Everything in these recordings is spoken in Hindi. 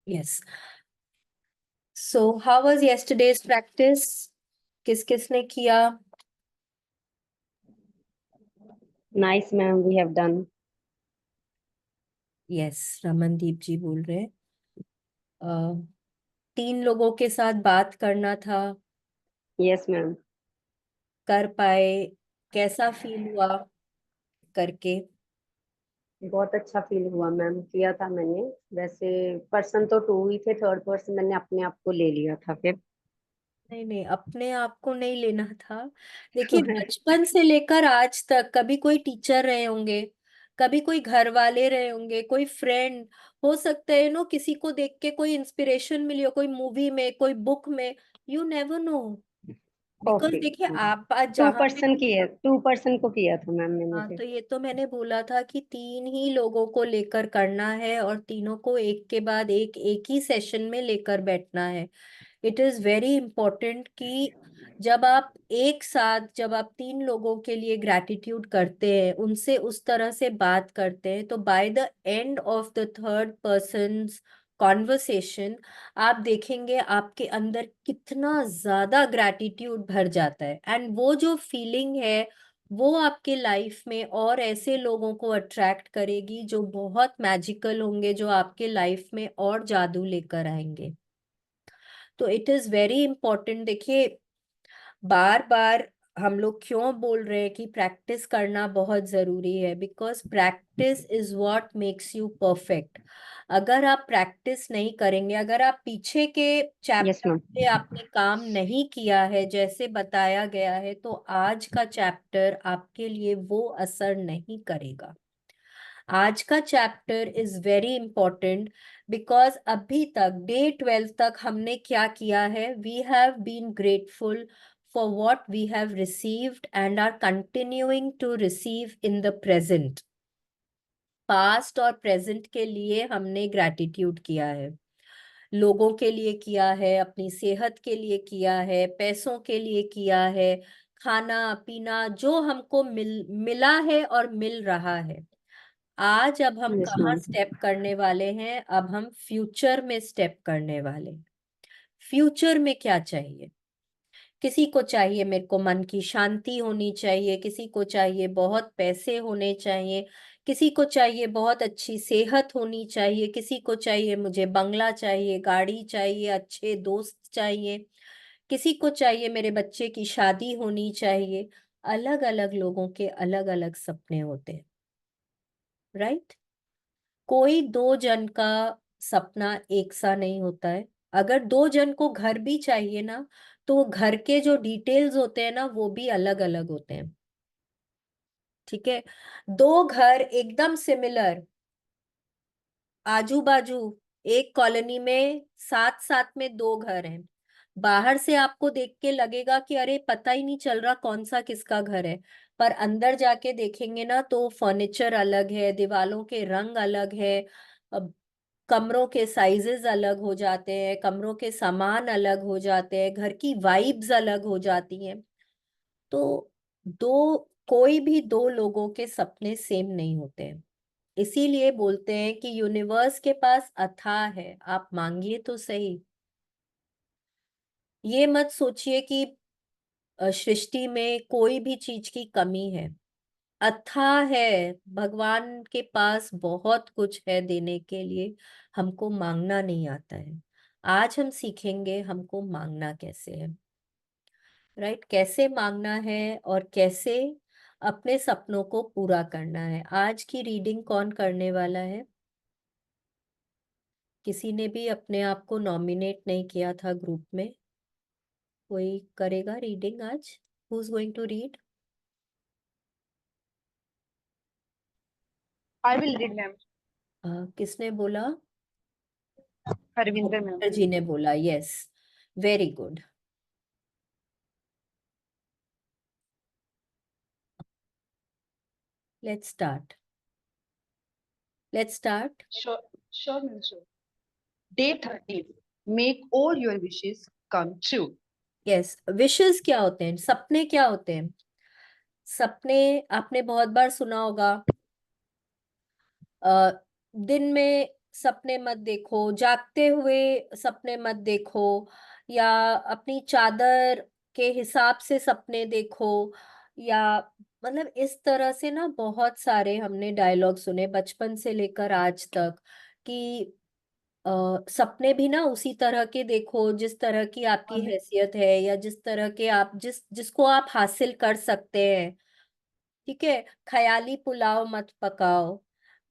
Yes. So how was yesterday's practice? किस किसने किया? Nice, ma'am. We have done. Yes, Ramandeep जी बोल रहे हैं। 3 लोगों के साथ बात करना था, Yes, ma'am. कर पाए? कैसा फील हुआ करके? बहुत अच्छा फील हुआ मैम, किया था मैंने। वैसे पर्सन तो टू ही थे, थर्ड पर्सन मैंने अपने आप को ले लिया था फिर। नहीं नहीं, अपने आप को नहीं लेना था। देखिए, बचपन से लेकर आज तक कभी कोई टीचर रहे होंगे, कभी कोई घर वाले रहे होंगे, कोई फ्रेंड हो सकता है, नो किसी को देख के कोई इंस्पिरेशन मिली हो, कोई मूवी में, कोई बुक में। You never know. Because okay. देखिए, आप आज टू जहाँ पे, पर्सन किया, टू पर्सन को किया था मैम मैंने हाँ फिर। तो ये तो मैंने बोला था कि 3 ही लोगों को लेकर करना है और तीनों को एक के बाद एक एक ही सेशन में लेकर बैठना है। इट इज वेरी इंपॉर्टेंट कि जब आप 3 लोगों के लिए ग्रैटिट्यूड करते हैं, उनसे उस तरह से बात करते हैं, तो by the end of the third persons conversation आप देखेंगे आपके अंदर कितना ज्यादा ग्रैटिट्यूड भर जाता है। एंड वो जो फीलिंग है, वो आपके लाइफ में और ऐसे लोगों को अट्रैक्ट करेगी जो बहुत मैजिकल होंगे, जो आपके लाइफ में और जादू लेकर आएंगे। तो इट इज वेरी इंपॉर्टेंट। देखिए, बार बार हम लोग क्यों बोल रहे हैं कि प्रैक्टिस करना बहुत जरूरी है? Because practice is what makes you perfect. अगर आप प्रैक्टिस नहीं करेंगे, अगर आप पीछे के यस चैप्टर मैम। पे आपने काम नहीं किया है जैसे बताया गया है, तो आज का चैप्टर आपके लिए वो असर नहीं करेगा। आज का chapter is very important because अभी तक डे 12 तक हमने क्या किया है? We have been grateful for what we have received and are continuing to receive in the present. Past और प्रेजेंट के लिए हमने ग्रैटिट्यूड किया है, लोगों के लिए किया है, अपनी सेहत के लिए किया है, पैसों के लिए किया है, खाना पीना जो हमको मिला है और मिल रहा है। आज अब हम यस कहाँ मैम। स्टेप करने वाले हैं? अब हम फ्यूचर में स्टेप करने वाले हैं। फ्यूचर में क्या चाहिए? किसी को चाहिए, मेरे को मन की शांति होनी चाहिए, किसी को चाहिए बहुत पैसे होने चाहिए, किसी को चाहिए बहुत अच्छी सेहत होनी चाहिए, किसी को चाहिए मुझे बंगला चाहिए, गाड़ी चाहिए, अच्छे दोस्त चाहिए, किसी को चाहिए मेरे बच्चे की शादी होनी चाहिए। अलग अलग लोगों के अलग अलग सपने होते हैं, राइट? कोई 2 जन का सपना एक सा नहीं होता है। अगर 2 जन को घर भी चाहिए ना, तो वो घर के जो डिटेल्स होते हैं ना, वो भी अलग अलग होते हैं। ठीक है? 2 घर एकदम सिमिलर, आजू बाजू, एक कॉलोनी में साथ साथ में 2 घर हैं। बाहर से आपको देख के लगेगा कि अरे पता ही नहीं चल रहा कौन सा किसका घर है। पर अंदर जाके देखेंगे ना, तो फर्नीचर अलग है, दीवालों के रंग अलग है, अब कमरों के साइजेस अलग हो जाते हैं, कमरों के सामान अलग हो जाते हैं, घर की वाइब्स अलग हो जाती हैं। तो दो कोई भी 2 लोगों के सपने सेम नहीं होते हैं। इसीलिए बोलते हैं कि यूनिवर्स के पास अथाह है, आप मांगिए तो सही। ये मत सोचिए कि सृष्टि में कोई भी चीज की कमी है। अथाह है, भगवान के पास बहुत कुछ है देने के लिए। हमको मांगना नहीं आता है। आज हम सीखेंगे हमको मांगना कैसे है, राइट? कैसे मांगना है और कैसे अपने सपनों को पूरा करना है। आज की रीडिंग कौन करने वाला है? किसी ने भी अपने आप को नॉमिनेट नहीं किया था ग्रुप में। कोई करेगा रीडिंग आज? Who is going to read? I will read ma'am. किसने बोला? हरविंदर मैम। जी ने बोला, yes, very good. Let's start. Let's start. Sure sure ma'am sure. Day 13, make all your wishes come true. Yes, wishes क्या होते हैं? सपने क्या होते हैं? सपने आपने बहुत बार सुना होगा। दिन में सपने मत देखो, जागते हुए सपने मत देखो, या अपनी चादर के हिसाब से सपने देखो, या मतलब इस तरह से ना बहुत सारे हमने डायलॉग सुने बचपन से लेकर आज तक कि सपने भी ना उसी तरह के देखो जिस तरह की आपकी हैसियत है, या जिस तरह के आप जिसको आप हासिल कर सकते हैं। ठीक है, ख्याली पुलाव मत पकाओ।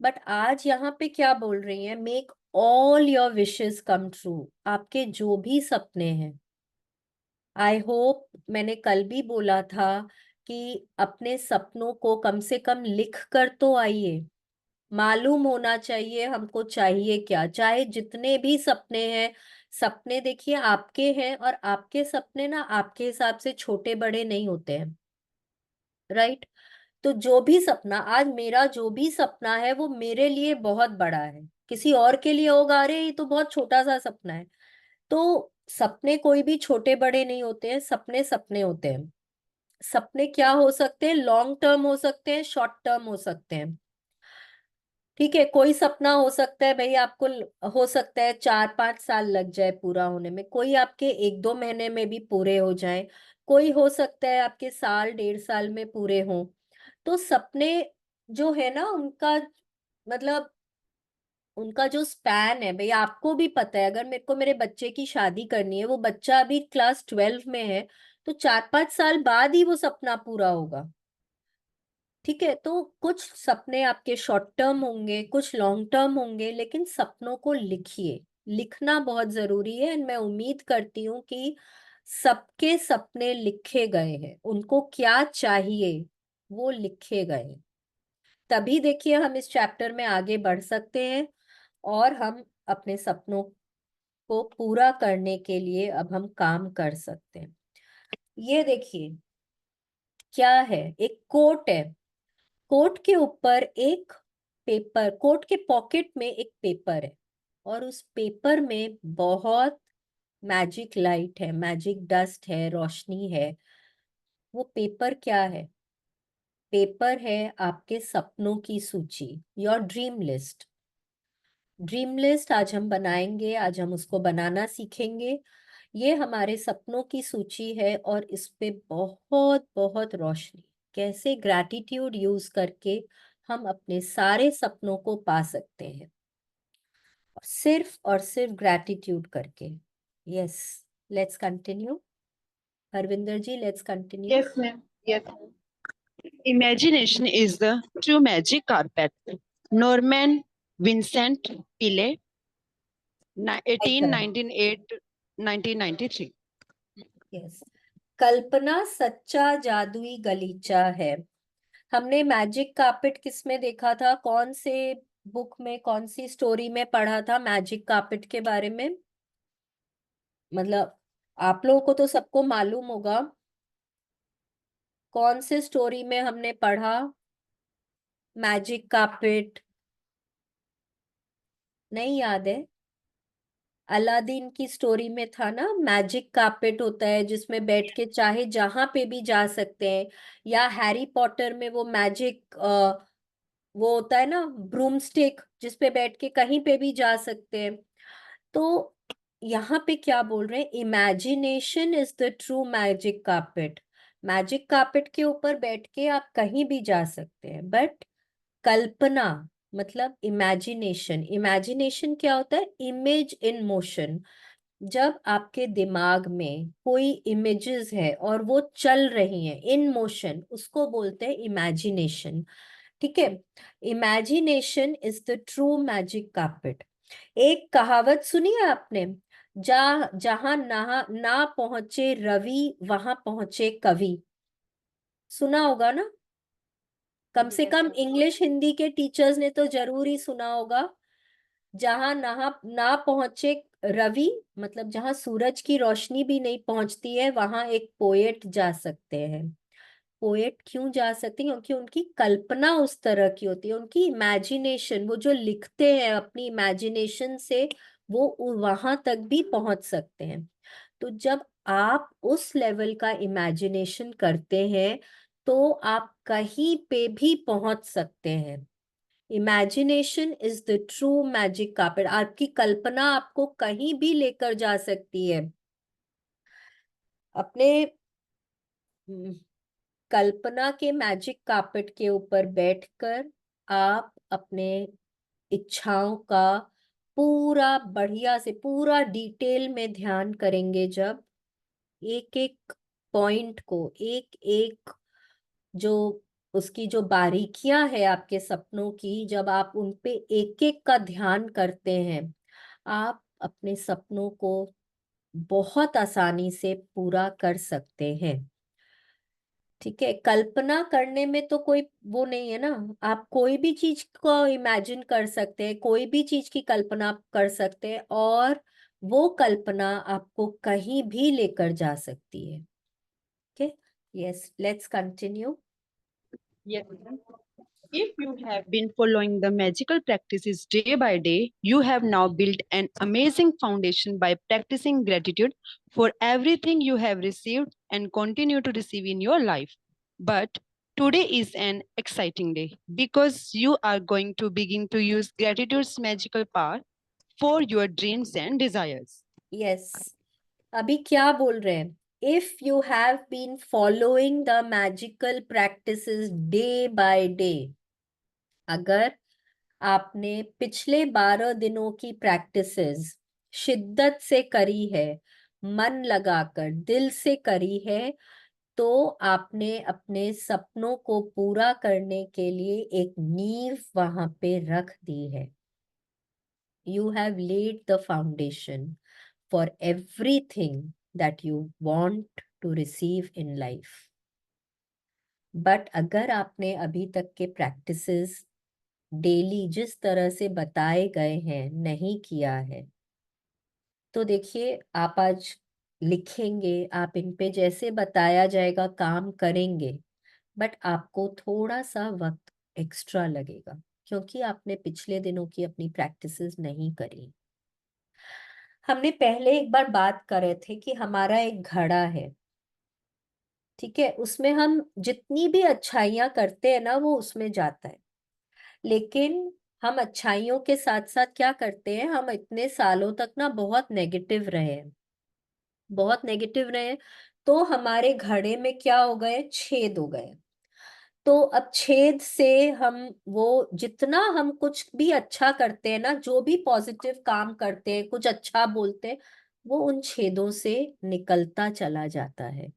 बट आज यहाँ पे क्या बोल रही है, make all your wishes come true. आपके जो भी सपने हैं, आई होप, मैंने कल भी बोला था कि अपने सपनों को कम से कम लिख कर तो आइए। मालूम होना चाहिए हमको चाहिए क्या, चाहे जितने भी सपने हैं। सपने देखिए आपके हैं, और आपके सपने ना आपके हिसाब से छोटे बड़े नहीं होते हैं, राइट। तो जो भी सपना, आज मेरा जो भी सपना है वो मेरे लिए बहुत बड़ा है, किसी और के लिए होगा अरे ये तो बहुत छोटा सा सपना है। तो सपने कोई भी छोटे बड़े नहीं होते हैं, सपने सपने होते हैं। सपने क्या हो सकते हैं, लॉन्ग टर्म हो सकते हैं, शॉर्ट टर्म हो सकते हैं। ठीक है, कोई सपना हो सकता है भाई आपको हो सकता है 4-5 साल लग जाए पूरा होने में, कोई आपके 1-2 महीने में भी पूरे हो जाए, कोई हो सकता है आपके साल 1.5 साल में पूरे हो। तो सपने जो है ना उनका मतलब उनका जो स्पैन है, भाई आपको भी पता है, अगर मेरे को मेरे बच्चे की शादी करनी है, वो बच्चा अभी क्लास 12 में है, तो 4-5 साल बाद ही वो सपना पूरा होगा। ठीक है, तो कुछ सपने आपके शॉर्ट टर्म होंगे, कुछ लॉन्ग टर्म होंगे, लेकिन सपनों को लिखिए। लिखना बहुत जरूरी है, एंड मैं उम्मीद करती हूँ कि सबके सपने लिखे गए हैं, उनको क्या चाहिए वो लिखे गए हैं। तभी देखिए हम इस चैप्टर में आगे बढ़ सकते हैं, और हम अपने सपनों को पूरा करने के लिए अब हम काम कर सकते हैं। ये देखिए क्या है, एक कोट है। कोट के ऊपर एक पेपर, कोट के पॉकेट में एक पेपर है, और उस पेपर में बहुत मैजिक लाइट है, मैजिक डस्ट है, रोशनी है। वो पेपर क्या है, पेपर है आपके सपनों की सूची, your dream list. Dream list आज हम बनाएंगे, आज हम उसको बनाना सीखेंगे। ये हमारे सपनों की सूची है, और इस पे बहुत बहुत रोशनी, कैसे ग्रैटिट्यूड यूज करके हम अपने सारे सपनों को पा सकते हैं, सिर्फ और सिर्फ ग्रैटिट्यूड करके। Yes, let's continue. Harvinder ji, let's continue. Yes, ma'am. Yes. Imagination is the true magic carpet. Norman Vincent Peale, 1898 1993. Yes, कल्पना सच्चा जादुई गलीचा है। हमने मैजिक कार्पेट किस में देखा था, कौन से बुक में, कौन सी स्टोरी में पढ़ा था मैजिक कार्पेट के बारे में? मतलब आप लोगों को तो सबको मालूम होगा, कौन से स्टोरी में हमने पढ़ा मैजिक कार्पेट? नहीं याद है? अलादीन की स्टोरी में था ना, मैजिक कार्पेट होता है जिसमें बैठ के चाहे जहां पे भी जा सकते हैं। या हैरी पॉटर में वो मैजिक वो होता है ना, ब्रूमस्टिक, जिसपे बैठ के कहीं पे भी जा सकते हैं। तो यहाँ पे क्या बोल रहे हैं, imagination is the true magic carpet. Magic carpet के ऊपर बैठ के आप कहीं भी जा सकते हैं, बट कल्पना मतलब इमेजिनेशन, इमेजिनेशन क्या होता है, इमेज इन मोशन। जब आपके दिमाग में कोई इमेजेस है और वो चल रही हैं इन मोशन, उसको बोलते हैं इमेजिनेशन। ठीक है, imagination is the true magic carpet. एक कहावत सुनी है आपने, जहां ना पहुंचे रवि वहां पहुंचे कवि। सुना होगा ना, कम से Yes, कम ma'am. इंग्लिश हिंदी के टीचर्स ने तो जरूर ही सुना होगा। जहां ना पहुंचे रवि, मतलब जहां सूरज की रोशनी भी नहीं पहुंचती है, वहां एक पोएट जा सकते हैं। पोएट क्यों जा सकते हैं, क्योंकि उनकी कल्पना उस तरह की होती है, उनकी इमेजिनेशन, वो जो लिखते हैं अपनी इमेजिनेशन से, वो वहां तक भी पहुंच सकते हैं। तो जब आप उस लेवल का इमेजिनेशन करते हैं, तो आप कहीं पे भी पहुंच सकते हैं। Imagination is the true magic carpet. आपकी कल्पना आपको कहीं भी लेकर जा सकती है। अपने कल्पना के मैजिक कार्पेट के ऊपर बैठकर आप अपने इच्छाओं का पूरा बढ़िया से पूरा डिटेल में ध्यान करेंगे। जब एक एक पॉइंट को, एक एक जो उसकी जो बारीकियां है आपके सपनों की, जब आप उन पे एक एक का ध्यान करते हैं, आप अपने सपनों को बहुत आसानी से पूरा कर सकते हैं। ठीक है, कल्पना करने में तो कोई वो नहीं है ना। आप कोई भी चीज को इमेजिन कर सकते हैं, कोई भी चीज की कल्पना आप कर सकते हैं, और वो कल्पना आपको कहीं भी लेकर जा सकती है। Okay, yes, let's continue. Yes, ma'am. If you have been following the magical practices day by day, you have now built an amazing foundation by practicing gratitude for everything you have received and continue to receive in your life. But today is an exciting day because you are going to begin to use gratitude's magical power for your dreams and desires. Yes, अभी क्या बोल रहे हैं? If you have been following the magical practices day by day, अगर आपने पिछले 12 दिनों की प्रैक्टिसेस शिद्दत से करी है, मन लगाकर दिल से करी है, तो आपने अपने सपनों को पूरा करने के लिए एक नींव वहां पे रख दी है। You have laid the foundation for everything that you want to receive in life. But अगर आपने अभी तक के प्रैक्टिसेस डेली जिस तरह से बताए गए हैं नहीं किया है, तो देखिए, आप आज लिखेंगे, आप इन पे जैसे बताया जाएगा काम करेंगे, बट आपको थोड़ा सा वक्त एक्स्ट्रा लगेगा, क्योंकि आपने पिछले दिनों की अपनी प्रैक्टिसेस नहीं करी। हमने पहले एक बार बात कर रहे थे कि हमारा एक घड़ा है, ठीक है, उसमें हम जितनी भी अच्छाइयां करते हैं ना, वो उसमें जाता है। लेकिन हम अच्छाइयों के साथ साथ क्या करते हैं, हम इतने सालों तक ना बहुत नेगेटिव रहे हैं, बहुत नेगेटिव रहे, तो हमारे घड़े में क्या हो गए, छेद हो गए। तो अब छेद से हम, वो जितना हम कुछ भी अच्छा करते हैं ना, जो भी पॉजिटिव काम करते हैं, कुछ अच्छा बोलते हैं, वो उन छेदों से निकलता चला जाता है।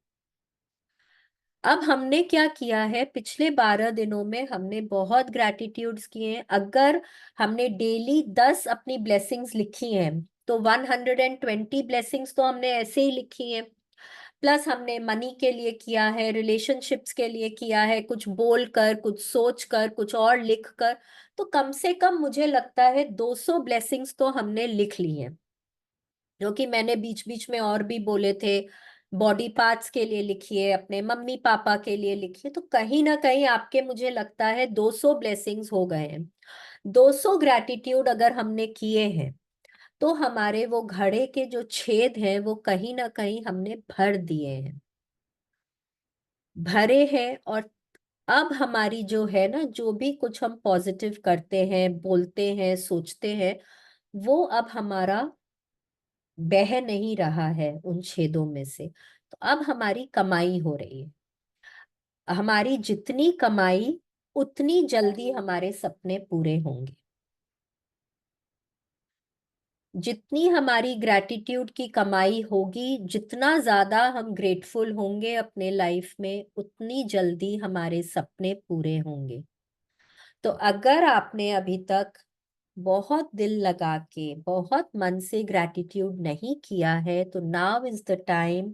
अब हमने क्या किया है, पिछले 12 दिनों में हमने बहुत ग्रैटिट्यूड्स किए हैं। अगर हमने डेली 10 अपनी ब्लेसिंग्स लिखी हैं, तो 120 ब्लेसिंग्स तो हमने ऐसे ही लिखी हैं। प्लस हमने मनी के लिए किया है, रिलेशनशिप्स के लिए किया है, कुछ बोल कर, कुछ सोच कर, कुछ और लिख कर, तो कम से कम मुझे लगता है 200 ब्लेसिंग्स तो हमने लिख ली हैं, जो कि मैंने बीच बीच में और भी बोले थे। बॉडी पार्ट्स के लिए लिखिए, अपने मम्मी पापा के लिए लिखिए, तो कहीं ना कहीं आपके, मुझे लगता है 200 ब्लेसिंग्स हो गए हैं। 200 ग्रैटिट्यूड अगर हमने किए हैं, तो हमारे वो घड़े के जो छेद हैं, वो कहीं ना कहीं हमने भर दिए हैं, भरे हैं। और अब हमारी जो है ना, जो भी कुछ हम पॉजिटिव करते हैं, बोलते हैं, सोचते हैं, वो अब हमारा बह नहीं रहा है उन छेदों में से। तो अब हमारी कमाई हो रही है। हमारी जितनी कमाई, उतनी जल्दी हमारे सपने पूरे होंगे। जितनी हमारी ग्रैटिट्यूड की कमाई होगी, जितना ज्यादा हम ग्रेटफुल होंगे अपने लाइफ में, उतनी जल्दी हमारे सपने पूरे होंगे। तो अगर आपने अभी तक बहुत दिल लगा के, बहुत मन से ग्रैटिट्यूड नहीं किया है, तो नाउ इज द टाइम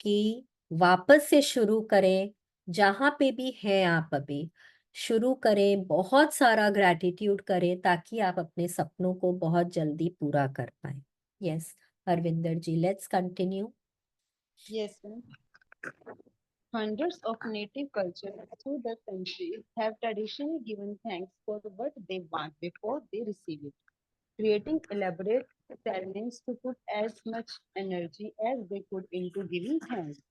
कि वापस से शुरू करें। जहां पे भी हैं आप, अभी शुरू करें, बहुत सारा ग्रैटिट्यूड करें, ताकि आप अपने सपनों को बहुत जल्दी पूरा कर पाए। Yes, Harvinder ji, let's continue. Yes, ma'am. Hundreds of native cultures through the centuries have traditionally given thanks for what they want before they receive it, creating elaborate ceremonies to put as much energy as they could into giving thanks.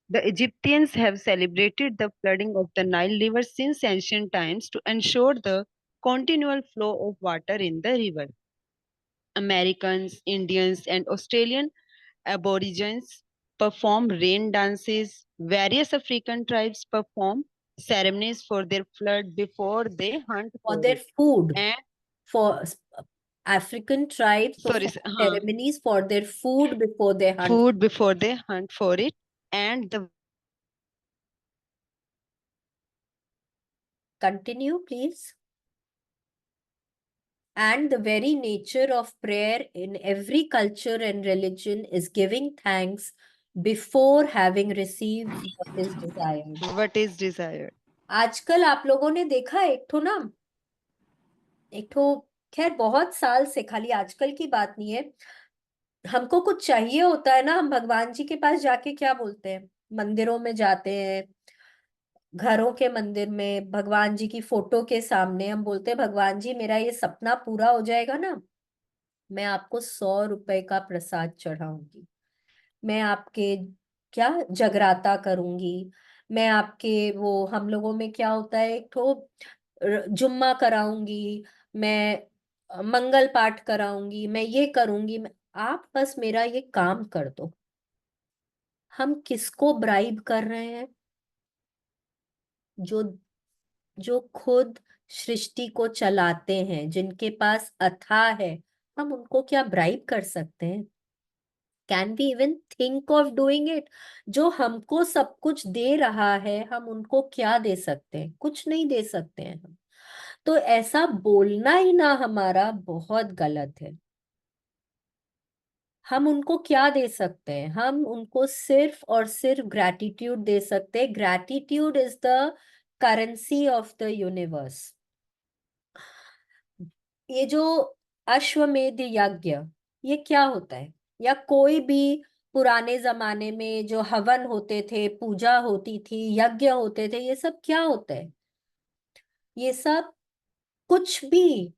The Egyptians have celebrated the flooding of the Nile River since ancient times to ensure the continual flow of water in the river. Americans, Indians, and Australian Aborigines perform rain dances. Various African tribes perform ceremonies for their flood before they hunt For for their it. food. And For African tribes sorry, perform ceremonies for their food before they hunt. food before they hunt for it. And the Continue, please. And the very nature of prayer in every culture and religion is giving thanks before having received what is desired. what is desired. आजकल आप लोगों ने देखा एक ठो खैर बहुत साल से, खाली आजकल की बात नहीं है, हमको कुछ चाहिए होता है ना, हम भगवान जी के पास जाके क्या बोलते हैं? मंदिरों में जाते हैं, घरों के मंदिर में भगवान जी की फोटो के सामने हम बोलते हैं, भगवान जी मेरा ये सपना पूरा हो जाएगा ना, मैं आपको 100 रुपए का प्रसाद चढ़ाऊंगी, मैं आपके क्या जगराता करूंगी, मैं आपके वो हम लोगों में क्या होता है एक ठो जुम्मा कराऊंगी, मैं मंगल पाठ कराऊंगी, मैं ये करूंगी, आप बस मेरा ये काम कर दो। हम किसको ब्राइब कर रहे हैं? जो जो खुद सृष्टि को चलाते हैं, जिनके पास अथाह है, हम उनको क्या ब्राइब कर सकते हैं? Can we even think of doing it? जो हमको सब कुछ दे रहा है, हम उनको क्या दे सकते हैं? कुछ नहीं दे सकते हैं हम। तो ऐसा बोलना ही ना हमारा बहुत गलत है। हम उनको क्या दे सकते हैं? हम उनको सिर्फ और सिर्फ ग्रैटिट्यूड दे सकते हैं। Gratitude is the currency of the universe. ये जो अश्वमेध यज्ञ, ये क्या होता है? या कोई भी पुराने जमाने में जो हवन होते थे, पूजा होती थी, यज्ञ होते थे, ये सब क्या होता है? ये सब कुछ भी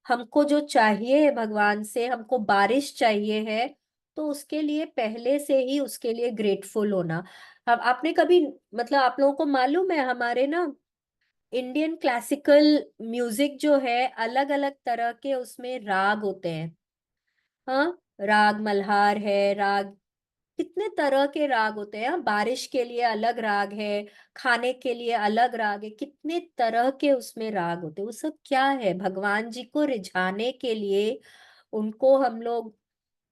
हमको जो चाहिए भगवान से, हमको बारिश चाहिए है, तो उसके लिए पहले से ही उसके लिए ग्रेटफुल होना। अब आपने कभी मतलब आप लोगों को मालूम है, हमारे ना इंडियन क्लासिकल म्यूजिक जो है, अलग अलग तरह के उसमें राग होते हैं। हाँ, राग मल्हार है, राग कितने तरह के राग होते हैं। हाँ, बारिश के लिए अलग राग है, खाने के लिए अलग राग है, कितने तरह के उसमें राग होते हैं। वो सब क्या है? भगवान जी को रिझाने के लिए, उनको हम लोग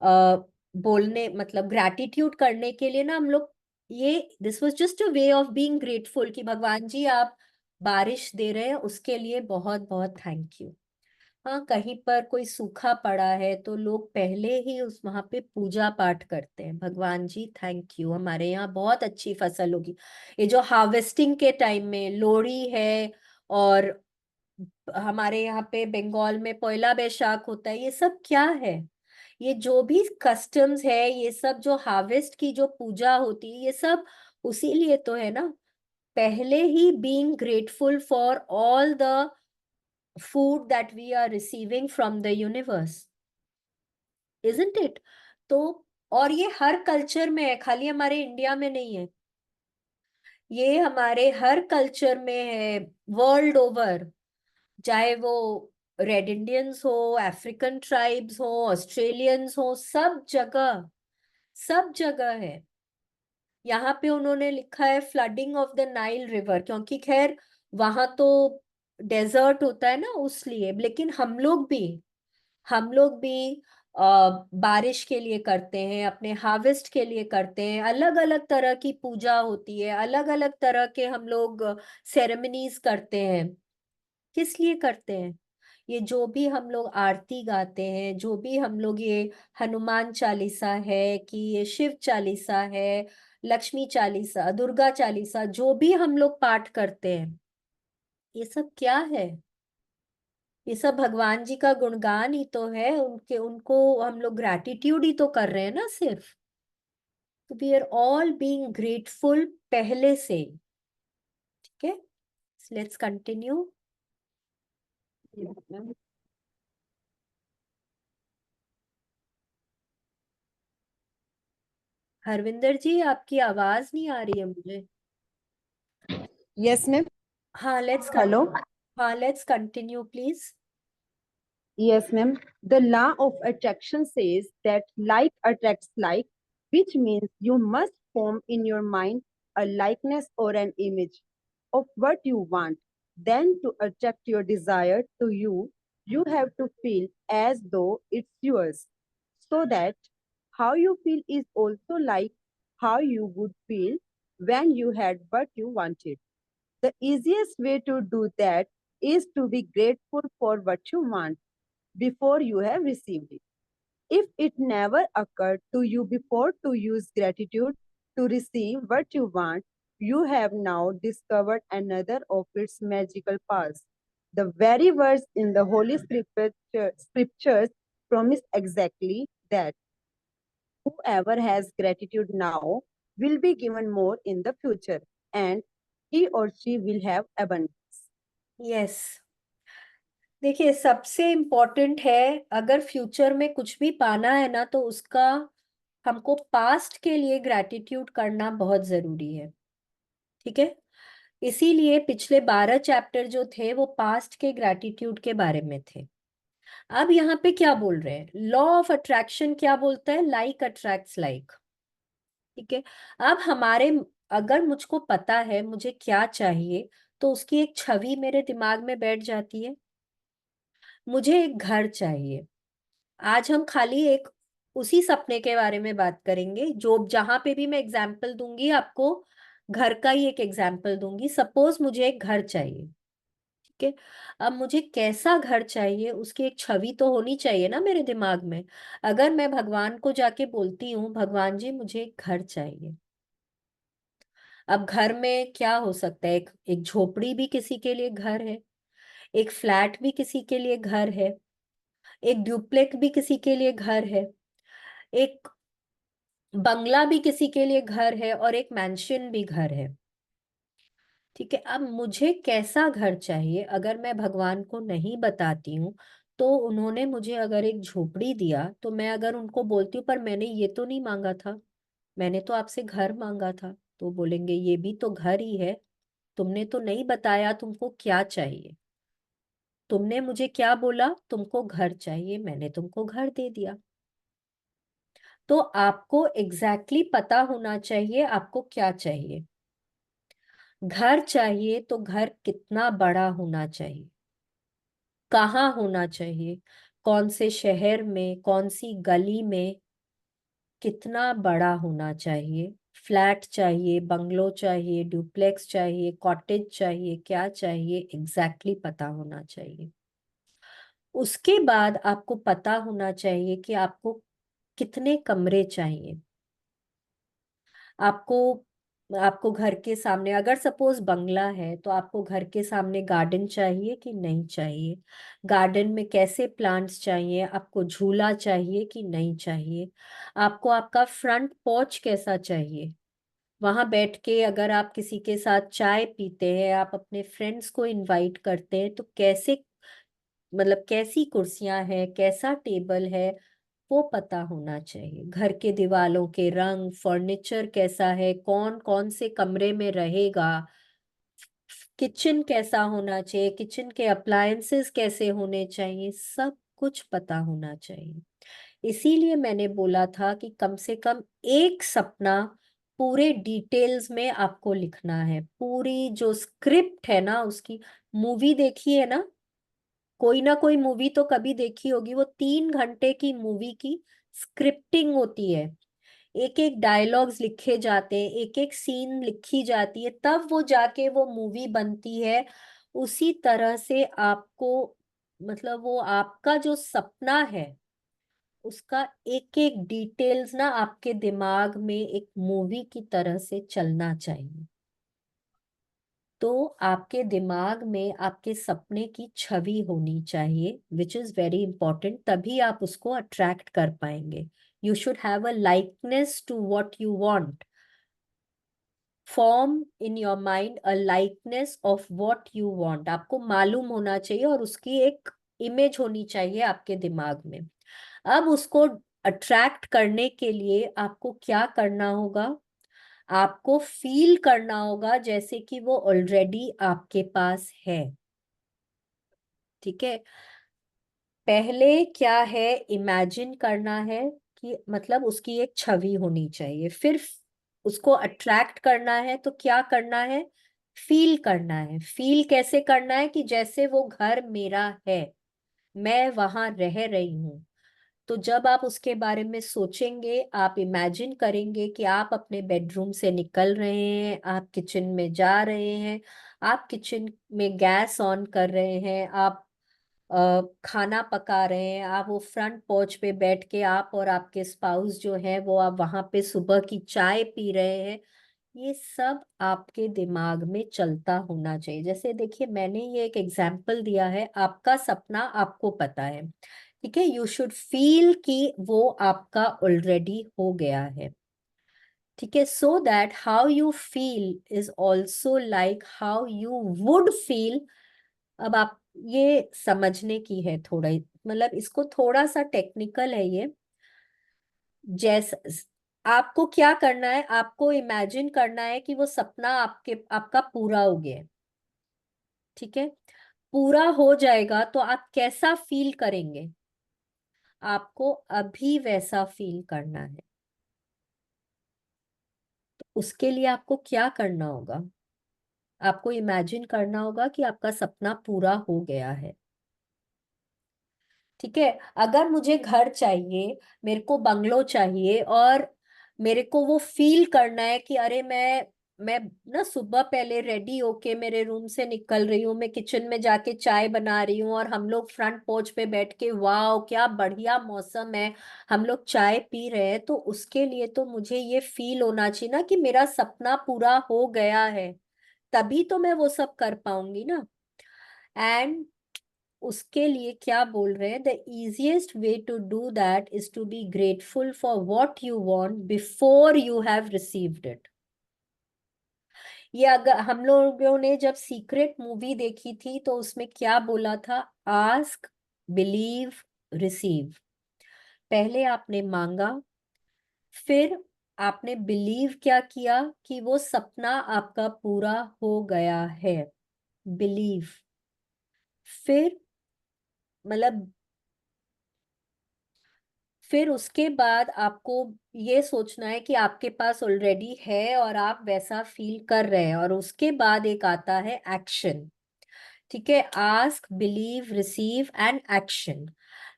आ, बोलने मतलब ग्रैटिट्यूड करने के लिए ना, हम लोग ये this was just a way of being grateful कि भगवान जी आप बारिश दे रहे हैं, उसके लिए बहुत बहुत थैंक यू। हाँ, कहीं पर कोई सूखा पड़ा है तो लोग पहले ही उस वहां पे पूजा पाठ करते हैं, भगवान जी थैंक यू, हमारे यहाँ बहुत अच्छी फसल होगी। ये जो हार्वेस्टिंग के टाइम में लोहड़ी है, और हमारे यहाँ पे बंगाल में पयला बैसाख होता है, ये सब क्या है? ये जो भी कस्टम्स है, ये सब जो हार्वेस्ट की जो पूजा होती है, ये सब उसी लिए तो है ना। पहले ही being grateful for all the food that we are receiving from the universe, isn't it? तो और ये हर कल्चर में है, खाली हमारे इंडिया में नहीं है, ये हमारे हर कल्चर में है, वर्ल्ड ओवर। चाहे वो रेड इंडियंस हो, अफ्रीकन ट्राइब्स हो, ऑस्ट्रेलियंस हो, सब जगह है। यहाँ पे उन्होंने लिखा है flooding of the Nile river, क्योंकि खैर वहां तो डेजर्ट होता है ना, उसलिए। लेकिन हम लोग भी बारिश के लिए करते हैं, अपने हार्वेस्ट के लिए करते हैं, अलग अलग तरह की पूजा होती है, अलग अलग तरह के हम लोग सेरेमनीज करते हैं। किस लिए करते हैं? ये जो भी हम लोग आरती गाते हैं, जो भी हम लोग ये हनुमान चालीसा है कि ये शिव चालीसा है, लक्ष्मी चालीसा, दुर्गा चालीसा, जो भी हम लोग पाठ करते हैं, ये सब क्या है? ये सब भगवान जी का गुणगान ही तो है, उनके उनको हम लोग ग्रैटिट्यूड ही तो कर रहे हैं ना सिर्फ। तो we are all being grateful पहले से ही। ठीक है, लेट्स कंटिन्यू। हरविंदर जी, आपकी आवाज नहीं आ रही है मुझे। Yes ma'am. हाँ, लेट्स हेलो। हाँ, let's continue please. Yes, ma'am. The law of attraction says that like attracts like, which means you must form in your mind a likeness or an image of what you want. Then, to attract your desire to you, you have to feel as though it's yours. So that how you feel is also like how you would feel when you had what you wanted. The easiest way to do that is to be grateful for what you want before you have received it. If it never occurred to you before to use gratitude to receive what you want, you have now discovered another of its magical paths. The very words in the scriptures promise exactly that whoever has gratitude now will be given more in the future, and he or she will have abundance. Yes, देखिए सबसे इम्पोर्टेंट है, अगर फ्यूचर में कुछ भी पाना है ना तो उसका हमको पास्ट के लिए ग्रैटिट्यूड करना बहुत जरूरी है। ठीक है, इसीलिए पिछले 12 चैप्टर जो थे वो पास्ट के ग्रैटिट्यूड के बारे में थे। अब यहाँ पे क्या बोल रहे हैं, लॉ ऑफ अट्रैक्शन क्या बोलता है, लाइक अट्रैक्ट्स लाइक। ठीक है, अब हमारे, अगर मुझको पता है मुझे क्या चाहिए तो उसकी एक छवि मेरे दिमाग में बैठ जाती है। मुझे एक घर चाहिए, आज हम खाली एक उसी सपने के बारे में बात करेंगे, जो जहां पे भी मैं एग्जाम्पल दूंगी आपको घर का ही एक एग्जाम्पल दूंगी। सपोज मुझे एक घर चाहिए, ठीक है। अब मुझे कैसा घर चाहिए उसकी एक छवि तो होनी चाहिए ना मेरे दिमाग में। अगर मैं भगवान को जाके बोलती हूँ भगवान जी मुझे एक घर चाहिए, अब घर में क्या हो सकता है, एक झोपड़ी भी किसी के लिए घर है, एक फ्लैट भी किसी के लिए घर है, एक ड्यूप्लेक्स भी किसी के लिए घर है, एक बंगला भी किसी के लिए घर है, और एक मैंशन भी घर है। ठीक है, अब मुझे कैसा घर चाहिए अगर मैं भगवान को नहीं बताती हूँ, तो उन्होंने मुझे अगर एक झोपड़ी दिया तो मैं अगर उनको बोलती हूँ पर मैंने ये तो नहीं मांगा था, मैंने तो आपसे घर मांगा था, तो बोलेंगे ये भी तो घर ही है, तुमने तो नहीं बताया तुमको क्या चाहिए, तुमने मुझे क्या बोला तुमको घर चाहिए, मैंने तुमको घर दे दिया। तो आपको एग्जैक्टली पता होना चाहिए आपको क्या चाहिए। घर चाहिए तो घर कितना बड़ा होना चाहिए, कहाँ होना चाहिए, कौन से शहर में, कौन सी गली में, कितना बड़ा होना चाहिए, फ्लैट चाहिए, बंगलो चाहिए, डुप्लेक्स चाहिए, कॉटेज चाहिए, क्या चाहिए एग्जैक्टली पता होना चाहिए। उसके बाद आपको पता होना चाहिए कि आपको कितने कमरे चाहिए। आपको आपको घर के सामने, अगर सपोज बंगला है तो आपको घर के सामने गार्डन चाहिए कि नहीं चाहिए, गार्डन में कैसे प्लांट्स चाहिए, आपको झूला चाहिए कि नहीं चाहिए, आपको आपका फ्रंट पोर्च कैसा चाहिए, वहां बैठ के अगर आप किसी के साथ चाय पीते हैं, आप अपने फ्रेंड्स को इनवाइट करते हैं तो कैसे, मतलब कैसी कुर्सियां हैं, कैसा टेबल है, वो पता होना चाहिए। घर के दीवारों के रंग, फर्नीचर कैसा है, कौन कौन से कमरे में रहेगा, किचन कैसा होना चाहिए, किचन के अप्लायंसेस कैसे होने चाहिए, सब कुछ पता होना चाहिए। इसीलिए मैंने बोला था कि कम से कम एक सपना पूरे डिटेल्स में आपको लिखना है, पूरी जो स्क्रिप्ट है ना उसकी। मूवी देखी है ना, कोई ना कोई मूवी तो कभी देखी होगी, वो 3 घंटे की मूवी की स्क्रिप्टिंग होती है, एक एक डायलॉग्स लिखे जाते हैं, एक एक सीन लिखी जाती है, तब वो जाके वो मूवी बनती है। उसी तरह से आपको, मतलब वो आपका जो सपना है उसका एक एक डिटेल्स ना आपके दिमाग में एक मूवी की तरह से चलना चाहिए। तो आपके दिमाग में आपके सपने की छवि होनी चाहिए, विच इज वेरी इंपॉर्टेंट, तभी आप उसको अट्रैक्ट कर पाएंगे। You should have a likeness to what you want, form in your mind a likeness of what you want, आपको मालूम होना चाहिए और उसकी एक इमेज होनी चाहिए आपके दिमाग में। अब उसको अट्रैक्ट करने के लिए आपको क्या करना होगा, आपको फील करना होगा जैसे कि वो ऑलरेडी आपके पास है। ठीक है, पहले क्या है, इमेजिन करना है कि मतलब उसकी एक छवि होनी चाहिए, फिर उसको अट्रैक्ट करना है तो क्या करना है, फील करना है। फील कैसे करना है कि जैसे वो घर मेरा है, मैं वहां रह रही हूं। तो जब आप उसके बारे में सोचेंगे, आप इमेजिन करेंगे कि आप अपने बेडरूम से निकल रहे हैं, आप किचन में जा रहे हैं, आप किचन में गैस ऑन कर रहे हैं, आप खाना पका रहे हैं, आप वो फ्रंट पोर्च पे बैठ के आप और आपके स्पाउस जो है वो आप वहां पे सुबह की चाय पी रहे हैं। ये सब आपके दिमाग में चलता होना चाहिए। जैसे देखिए, मैंने ये एक एग्जाम्पल दिया है, आपका सपना आपको पता है, ठीक है, यू शुड फील कि वो आपका ऑलरेडी हो गया है। ठीक है, so that how you feel is also like how you would feel. अब आप ये समझने की है थोड़ा, मतलब इसको थोड़ा सा टेक्निकल है ये। जैसा आपको क्या करना है, आपको इमेजिन करना है कि वो सपना आपका पूरा हो गया है, ठीक है, पूरा हो जाएगा तो आप कैसा फील करेंगे, आपको अभी वैसा फील करना है। तो उसके लिए आपको क्या करना होगा, आपको इमेजिन करना होगा कि आपका सपना पूरा हो गया है। ठीक है, अगर मुझे घर चाहिए, मेरे को बंगलो चाहिए, और मेरे को वो फील करना है कि अरे मैं ना सुबह पहले रेडी होके मेरे रूम से निकल रही हूँ, मैं किचन में जाके चाय बना रही हूँ और हम लोग फ्रंट पोर्च पे बैठ के, वाह क्या बढ़िया मौसम है, हम लोग चाय पी रहे हैं। तो उसके लिए तो मुझे ये फील होना चाहिए ना कि मेरा सपना पूरा हो गया है, तभी तो मैं वो सब कर पाऊंगी ना। एंड उसके लिए क्या बोल रहे हैं, the easiest way to do that is to be grateful for what you want before you have received it. ये अगर हम लोगों ने जब सीक्रेट मूवी देखी थी तो उसमें क्या बोला था, आस्क, बिलीव, रिसीव। पहले आपने मांगा, फिर आपने बिलीव क्या किया कि वो सपना आपका पूरा हो गया है, बिलीव। फिर मतलब फिर उसके बाद आपको ये सोचना है कि आपके पास ऑलरेडी है और आप वैसा फील कर रहे हैं, और उसके बाद एक आता है एक्शन। ठीक है, ask, believe, receive and action.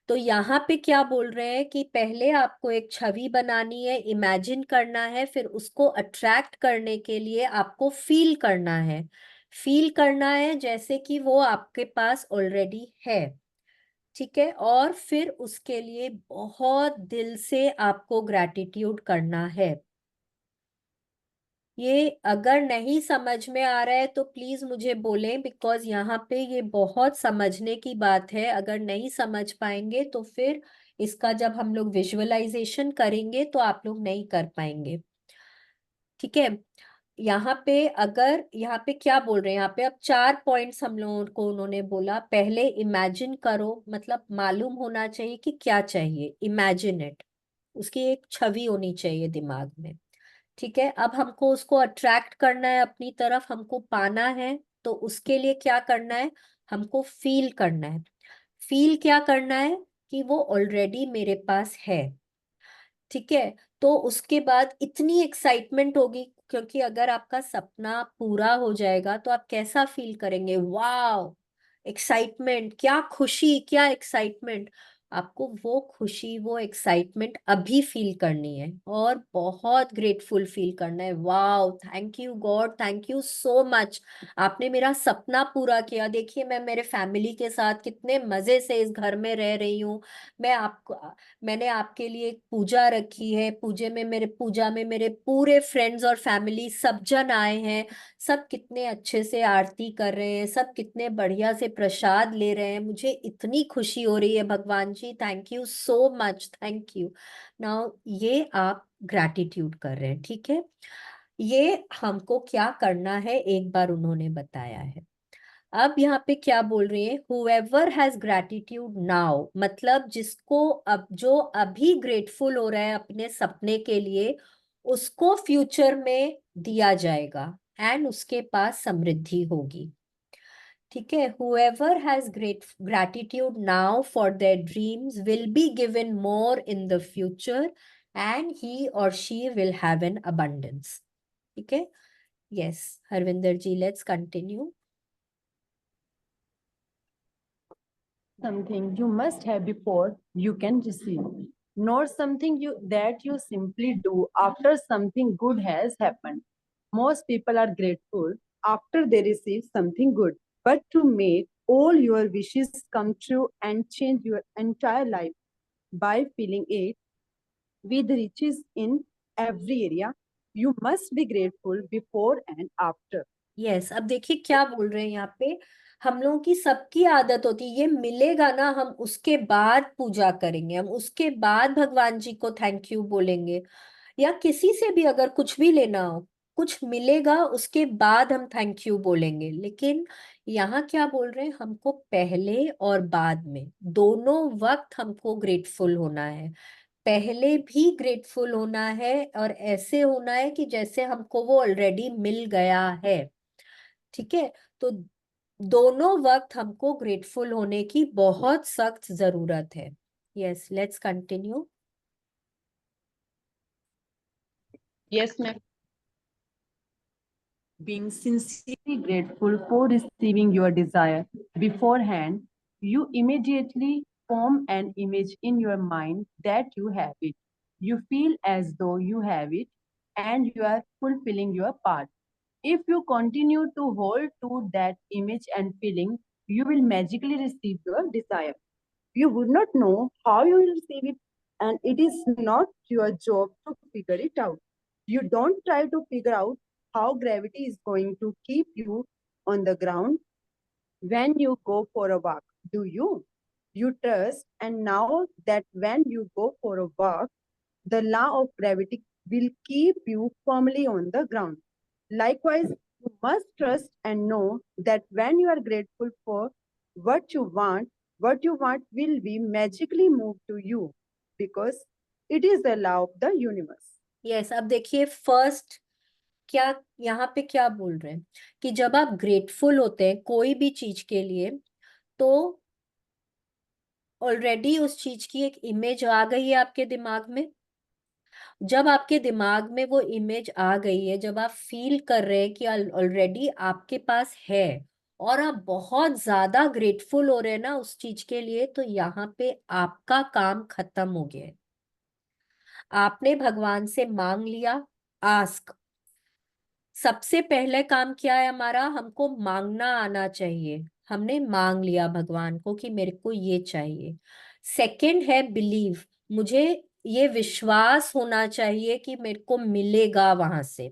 तो यहाँ पे क्या बोल रहे हैं कि पहले आपको एक छवि बनानी है, इमेजिन करना है, फिर उसको अट्रैक्ट करने के लिए आपको फील करना है। फील करना है जैसे कि वो आपके पास ऑलरेडी है, ठीक है, और फिर उसके लिए बहुत दिल से आपको ग्रैटिट्यूड करना है। ये अगर नहीं समझ में आ रहा है तो प्लीज मुझे बोलें, बिकॉज यहाँ पे ये बहुत समझने की बात है। अगर नहीं समझ पाएंगे तो फिर इसका जब हम लोग विजुअलाइजेशन करेंगे तो आप लोग नहीं कर पाएंगे। ठीक है, यहाँ पे अगर यहाँ पे क्या बोल रहे हैं, यहाँ पे अब 4 पॉइंट्स हम लोगों को उन्होंने बोला। पहले इमेजिन करो, मतलब मालूम होना चाहिए कि क्या चाहिए, इमेजिन इट, उसकी एक छवि होनी चाहिए दिमाग में। ठीक है, अब हमको उसको अट्रैक्ट करना है अपनी तरफ, हमको पाना है, तो उसके लिए क्या करना है, हमको फील करना है। फील क्या करना है कि वो ऑलरेडी मेरे पास है। ठीक है, तो उसके बाद इतनी एक्साइटमेंट होगी, क्योंकि अगर आपका सपना पूरा हो जाएगा तो आप कैसा फील करेंगे, वाह, एक्साइटमेंट, क्या खुशी, क्या एक्साइटमेंट। आपको वो खुशी, वो एक्साइटमेंट अभी फील करनी है और बहुत ग्रेटफुल फील करना है। वाह, thank you God, thank you so much, आपने मेरा सपना पूरा किया। देखिए मैं मेरे फैमिली के साथ कितने मजे से इस घर में रह रही हूँ। मैं आपको मैंने आपके लिए एक पूजा रखी है, पूजा में मेरे पूरे फ्रेंड्स और फैमिली सब जन आए हैं। सब कितने अच्छे से आरती कर रहे हैं, सब कितने बढ़िया से प्रसाद ले रहे हैं, मुझे इतनी खुशी हो रही है। भगवान जी thank you so much, thank you. Now ये आप ग्रैटिट्यूड कर रहे हैं, ठीक है। ये हमको क्या करना है एक बार उन्होंने बताया है। अब यहाँ पे क्या बोल रही है, whoever has gratitude now, मतलब जिसको अब जो अभी ग्रेटफुल हो रहा है अपने सपने के लिए, उसको फ्यूचर में दिया जाएगा एंड उसके पास समृद्धि होगी। ठीक है, whoever has great gratitude now for their dreams will be given more in the future and he or she will have an abundance. ठीक है, yes, Harvinder ji, let's continue. Something you must have before you can receive, nor something that you simply do after something good has happened. Most people are grateful after they receive something good, but to make all your wishes come true and change your entire life by filling it with riches in every area, you must be grateful before and after. Yes, अब देखिए क्या बोल रहे हैं यहाँ पे। हम लोगों की सबकी आदत होती है, ये मिलेगा ना हम उसके बाद पूजा करेंगे, हम उसके बाद भगवान जी को थैंक यू बोलेंगे, या किसी से भी अगर कुछ भी लेना हो, कुछ मिलेगा उसके बाद हम थैंक यू बोलेंगे। लेकिन यहाँ क्या बोल रहे हैं, हमको पहले और बाद में दोनों वक्त हमको ग्रेटफुल होना है। पहले भी ग्रेटफुल होना है और ऐसे होना है कि जैसे हमको वो ऑलरेडी मिल गया है। ठीक है, तो दोनों वक्त हमको ग्रेटफुल होने की बहुत सख्त जरूरत है। Yes, let's continue. Yes, ma'am. Being sincerely grateful for receiving your desire beforehand, you immediately form an image in your mind that you have it. You feel as though you have it and you are fulfilling your part. If you continue to hold to that image and feeling, you will magically receive your desire. You would not know how you will receive it, and it is not your job to figure it out. You don't try to figure out how gravity is going to keep you on the ground when you go for a walk, do you? You trust, and now that when you go for a walk, the law of gravity will keep you firmly on the ground. Likewise, you must trust and know that when you are grateful for what you want will be magically moved to you because it is the law of the universe. Yes, अब देखिए फर्स्ट क्या यहाँ पे क्या बोल रहे हैं कि जब आप ग्रेटफुल होते हैं कोई भी चीज के लिए, तो ऑलरेडी उस चीज की एक इमेज आ गई है आपके दिमाग में। जब आपके दिमाग में वो इमेज आ गई है, जब आप फील कर रहे हैं कि ऑलरेडी आपके पास है और आप बहुत ज्यादा ग्रेटफुल हो रहे हैं ना उस चीज के लिए, तो यहाँ पे आपका काम खत्म हो गया है। आपने भगवान से मांग लिया, आस्क। सबसे पहले काम क्या है हमारा, हमको मांगना आना चाहिए। हमने मांग लिया भगवान को कि मेरे को ये चाहिए। सेकंड है बिलीव, मुझे ये विश्वास होना चाहिए कि मेरे को मिलेगा वहां से।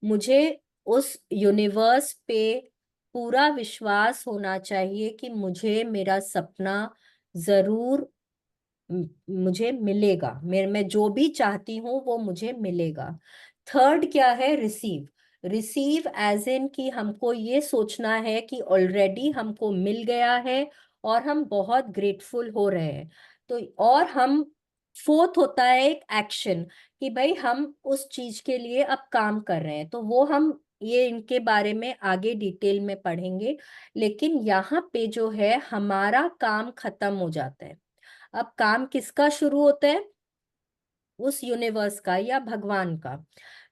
मुझे उस यूनिवर्स पे पूरा विश्वास होना चाहिए कि मुझे मेरा सपना जरूर मुझे मिलेगा, मैं जो भी चाहती हूँ वो मुझे मिलेगा। थर्ड क्या है, रिसीव। रिसीव एज इन कि हमको ये सोचना है कि ऑलरेडी हमको मिल गया है और हम बहुत ग्रेटफुल हो रहे हैं। तो और हम फोर्थ होता है एक एक्शन, कि भाई हम उस चीज के लिए अब काम कर रहे हैं। तो वो हम ये इनके बारे में आगे डिटेल में पढ़ेंगे। लेकिन यहाँ पे जो है हमारा काम खत्म हो जाता है। अब काम किसका शुरू होता है, उस यूनिवर्स का या भगवान का।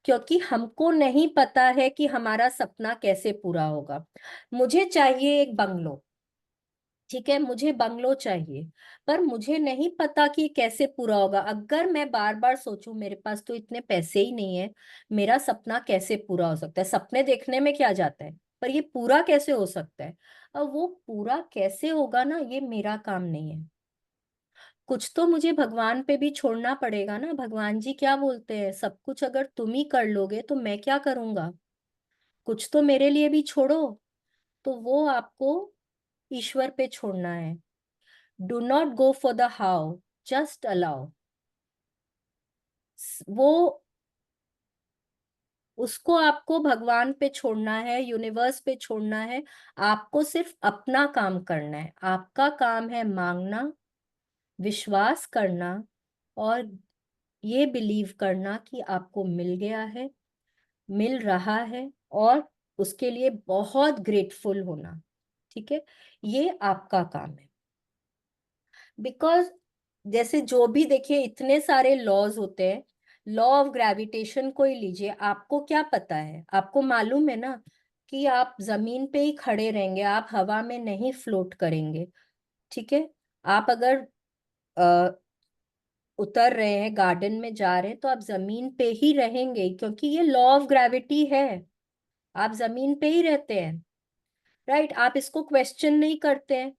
क्योंकि हमको नहीं पता है कि हमारा सपना कैसे पूरा होगा। मुझे चाहिए एक बंगलो, ठीक है, मुझे बंगलो चाहिए, पर मुझे नहीं पता कि कैसे पूरा होगा। अगर मैं बार बार सोचूं मेरे पास तो इतने पैसे ही नहीं है, मेरा सपना कैसे पूरा हो सकता है। सपने देखने में क्या जाता है, पर ये पूरा कैसे हो सकता है। अब वो पूरा कैसे होगा ना, ये मेरा काम नहीं है। कुछ तो मुझे भगवान पे भी छोड़ना पड़ेगा ना। भगवान जी क्या बोलते हैं, सब कुछ अगर तुम ही कर लोगे तो मैं क्या करूंगा, कुछ तो मेरे लिए भी छोड़ो। तो वो आपको ईश्वर पे छोड़ना है। Do not go for the how, just allow. वो उसको आपको भगवान पे छोड़ना है, यूनिवर्स पे छोड़ना है। आपको सिर्फ अपना काम करना है। आपका काम है मांगना, विश्वास करना और ये बिलीव करना कि आपको मिल गया है, मिल रहा है, और उसके लिए बहुत ग्रेटफुल होना। ठीक है, ये आपका काम है। बिकॉज जैसे जो भी देखिए इतने सारे लॉज होते हैं, लॉ ऑफ ग्रेविटेशन को ही लीजिए, आपको क्या पता है, आपको मालूम है ना कि आप जमीन पे ही खड़े रहेंगे, आप हवा में नहीं फ्लोट करेंगे। ठीक है, आप अगर अ, उतर रहे हैं, गार्डन में जा रहे हैं, तो आप जमीन पे ही रहेंगे, क्योंकि ये लॉ ऑफ ग्रेविटी है। आप जमीन पे ही रहते हैं, राइट, आप इसको क्वेश्चन नहीं करते हैं।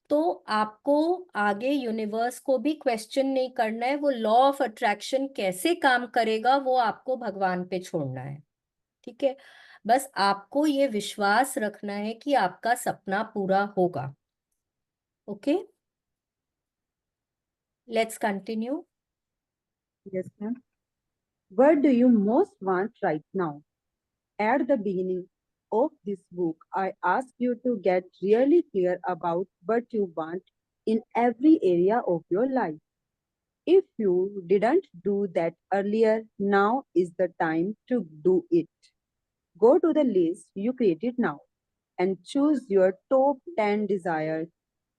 तो आपको आगे यूनिवर्स को भी क्वेश्चन नहीं करना है, वो लॉ ऑफ अट्रैक्शन कैसे काम करेगा वो आपको भगवान पे छोड़ना है। ठीक है, बस आपको ये विश्वास रखना है कि आपका सपना पूरा होगा। Okay, let's continue. Yes, ma'am. What do you most want right now? At the beginning of this book, I asked you to get really clear about what you want in every area of your life. If you didn't do that earlier, now is the time to do it. Go to the list you created now and choose your top 10 desires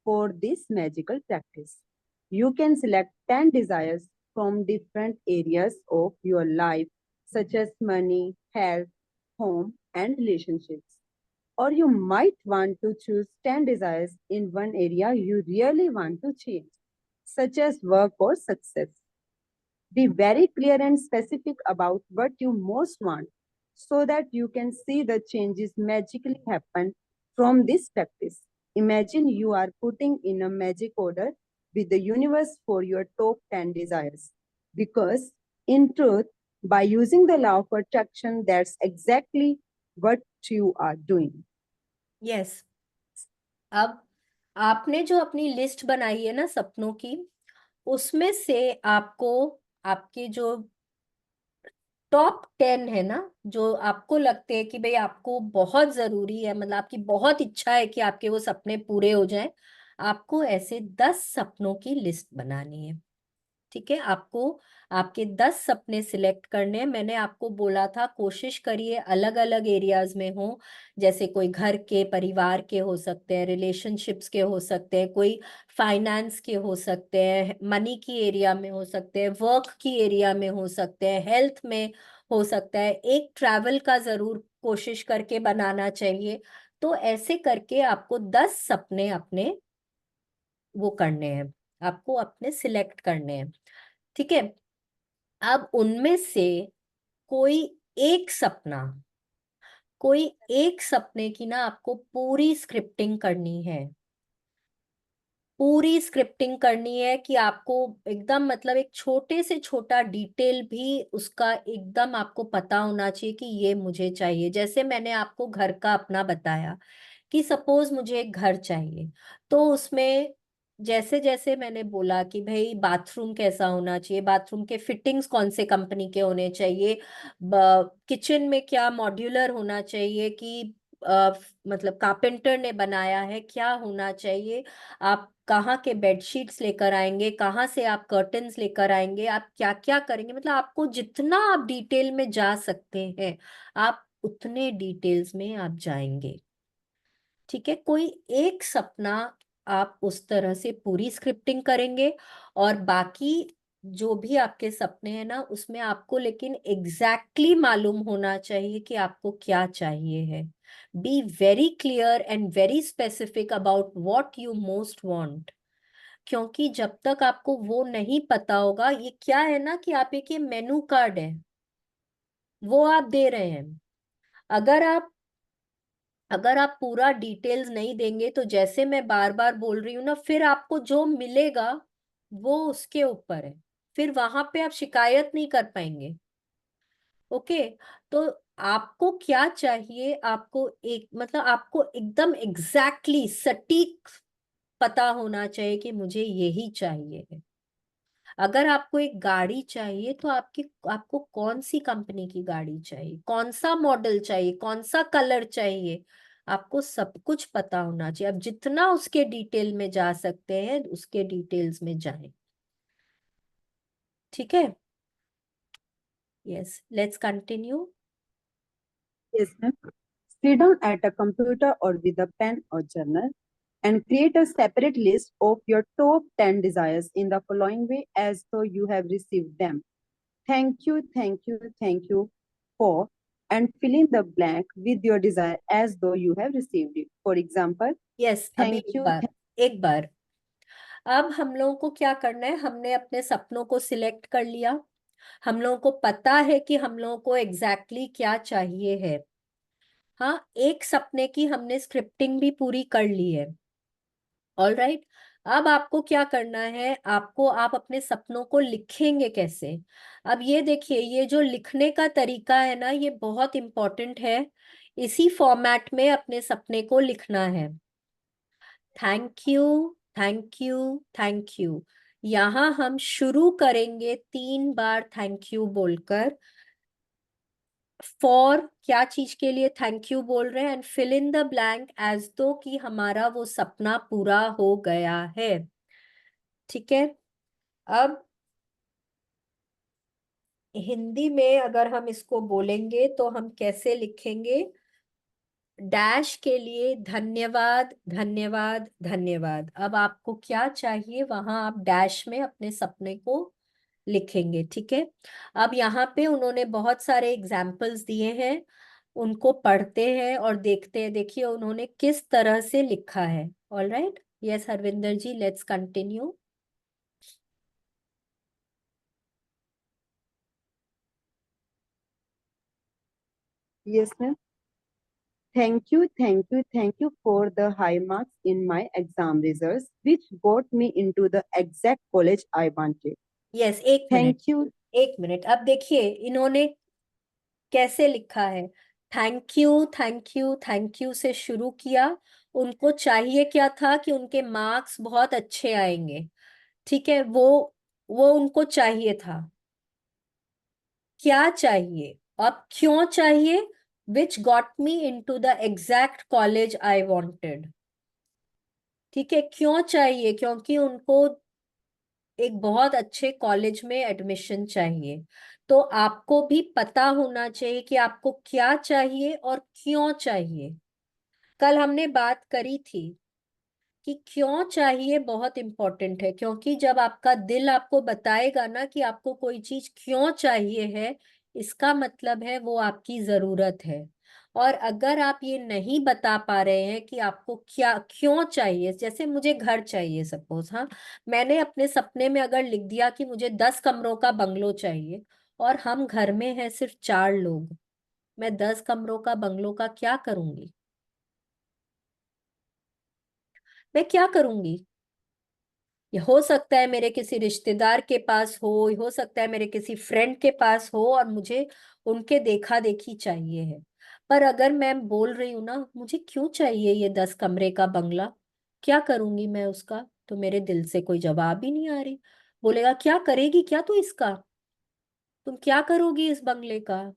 for this magical practice. You can select 10 desires from different areas of your life, such as money, health, home, and relationships. Or you might want to choose 10 desires in one area you really want to change, such as work or success. Be very clear and specific about what you most want so that you can see the changes magically happen from this practice. Imagine you are putting in a magic order with the universe for your top 10 desires. Because, in truth, by using the law of attraction, that's exactly what you are doing. Yes, अब आपने जो अपनी लिस्ट बनाई है ना सपनों की, उसमें से आपको आपके जो टॉप 10 है ना, जो आपको लगते हैं कि भाई आपको बहुत जरूरी है, मतलब आपकी बहुत इच्छा है कि आपके वो सपने पूरे हो जाएं, आपको ऐसे 10 सपनों की लिस्ट बनानी है। ठीक है, आपको आपके 10 सपने सिलेक्ट करने हैं। मैंने आपको बोला था कोशिश करिए अलग अलग एरियाज में हो, जैसे कोई घर के, परिवार के हो सकते हैं, रिलेशनशिप्स के हो सकते हैं, कोई फाइनेंस के हो सकते हैं, मनी की एरिया में हो सकते हैं, वर्क की एरिया में हो सकते हैं, हेल्थ में हो सकता है, एक ट्रैवल का जरूर कोशिश करके बनाना चाहिए। तो ऐसे करके आपको 10 सपने अपने वो करने हैं, आपको अपने सिलेक्ट करने हैं। ठीक है, अब उनमें से कोई एक सपना, कोई एक सपने की ना आपको पूरी स्क्रिप्टिंग करनी है, पूरी स्क्रिप्टिंग करनी है कि आपको एकदम मतलब एक छोटे से छोटा डिटेल भी उसका एकदम आपको पता होना चाहिए कि ये मुझे चाहिए। जैसे मैंने आपको घर का अपना बताया कि सपोज मुझे एक घर चाहिए, तो उसमें जैसे जैसे मैंने बोला कि भाई बाथरूम कैसा होना चाहिए, बाथरूम के फिटिंग्स कौन से कंपनी के होने चाहिए, किचन में क्या मॉड्यूलर होना चाहिए कि मतलब कारपेंटर ने बनाया है, क्या होना चाहिए, आप कहाँ के बेडशीट्स लेकर आएंगे, कहाँ से आप कर्टन्स लेकर आएंगे, आप क्या क्या करेंगे, मतलब आपको जितना आप डिटेल में जा सकते हैं आप उतने डिटेल्स में आप जाएंगे। ठीक है, कोई एक सपना आप उस तरह से पूरी स्क्रिप्टिंग करेंगे, और बाकी जो भी आपके सपने हैं ना उसमें आपको लेकिन एग्जैक्टली मालूम होना चाहिए कि आपको क्या चाहिए है। Be very clear and very specific about what you most want, क्योंकि जब तक आपको वो नहीं पता होगा, ये क्या है ना कि आप एक ये मेनू कार्ड है, वो आप दे रहे हैं। अगर आप अगर आप पूरा डिटेल्स नहीं देंगे तो जैसे मैं बार बार बोल रही हूँ ना, फिर आपको जो मिलेगा वो उसके ऊपर है, फिर वहां पे आप शिकायत नहीं कर पाएंगे। ओके, तो आपको क्या चाहिए, आपको एक मतलब आपको एकदम एग्जैक्टली सटीक पता होना चाहिए कि मुझे यही चाहिए। अगर आपको एक गाड़ी चाहिए तो आपको कौन सी कंपनी की गाड़ी चाहिए, कौन सा मॉडल चाहिए, कौन सा कलर चाहिए, आपको सब कुछ पता होना चाहिए। अब जितना उसके डिटेल में जा सकते हैं उसके डिटेल्स में जाएं। ठीक है, yes, let's continue. Yes, ma'am. Sit down at a computer or with a pen or journal and create a separate list of your top 10 desires in the following way as though you have received them. Thank you, thank you, thank you for, and fill in the blank with your desire as though you have received it. For example, yes, अभी thank एक you. बार, एक बार। अब हम लोगों को क्या करना है, हमने अपने सपनों को सिलेक्ट कर लिया, हम लोगों को पता है कि हम लोगों को एग्जैक्टली क्या चाहिए है। हाँ, एक सपने की हमने स्क्रिप्टिंग भी पूरी कर ली है। ऑल राइट, अब आपको क्या करना है, आप अपने सपनों को लिखेंगे कैसे। अब ये देखिए, ये जो लिखने का तरीका है ना, ये बहुत इंपॉर्टेंट है। इसी फॉर्मेट में अपने सपने को लिखना है। Thank you, thank you, thank you. यहां हम शुरू करेंगे 3 बार थैंक यू बोलकर। फॉर क्या चीज के लिए थैंक यू बोल रहे हैं, and fill in the blank as दो कि हमारा वो सपना पूरा हो गया है। ठीक है। अब हिंदी में अगर हम इसको बोलेंगे तो हम कैसे लिखेंगे, डैश के लिए धन्यवाद, धन्यवाद, धन्यवाद। अब आपको क्या चाहिए वहां आप डैश में अपने सपने को लिखेंगे। ठीक है। अब यहाँ पे उन्होंने बहुत सारे एग्जाम्पल्स दिए हैं, उनको पढ़ते हैं और देखते हैं। देखिए उन्होंने किस तरह से लिखा है। All right, yes Harvinder ji, let's continue. Yes, ma'am. Thank you for the high marks in my exam results, which got me into the exact college I wanted. Yes, एक मिनट, Thank you. एक मिनट। अब देखिए इन्होंने कैसे लिखा है। Thank you, thank you, thank you से शुरू किया। उनको चाहिए क्या था कि उनके मार्क्स बहुत अच्छे आएंगे। ठीक है, वो उनको चाहिए था। क्या चाहिए, अब क्यों चाहिए, which got me into the exact college I wanted. ठीक है, क्यों चाहिए, क्योंकि उनको एक बहुत अच्छे कॉलेज में एडमिशन चाहिए। तो आपको भी पता होना चाहिए कि आपको क्या चाहिए और क्यों चाहिए। कल हमने बात करी थी कि क्यों चाहिए बहुत इंपॉर्टेंट है, क्योंकि जब आपका दिल आपको बताएगा ना कि आपको कोई चीज क्यों चाहिए है, इसका मतलब है वो आपकी जरूरत है। और अगर आप ये नहीं बता पा रहे हैं कि आपको क्या क्यों चाहिए, जैसे मुझे घर चाहिए सपोज, हाँ, मैंने अपने सपने में अगर लिख दिया कि मुझे 10 कमरों का बंगलो चाहिए, और हम घर में हैं सिर्फ 4 लोग, मैं 10 कमरों का बंगलो का क्या करूंगी, मैं क्या करूंगी। ये हो सकता है मेरे किसी रिश्तेदार के पास हो सकता है मेरे किसी फ्रेंड के पास हो, और मुझे उनके देखा देखी चाहिए है। पर अगर मैं बोल रही हूं ना मुझे क्यों चाहिए ये 10 कमरे का बंगला, क्या करूंगी मैं उसका, तो मेरे दिल से कोई जवाब ही नहीं आ रही। बोलेगा क्या करेगी, क्या तू इसका, तुम क्या करोगी इस बंगले का,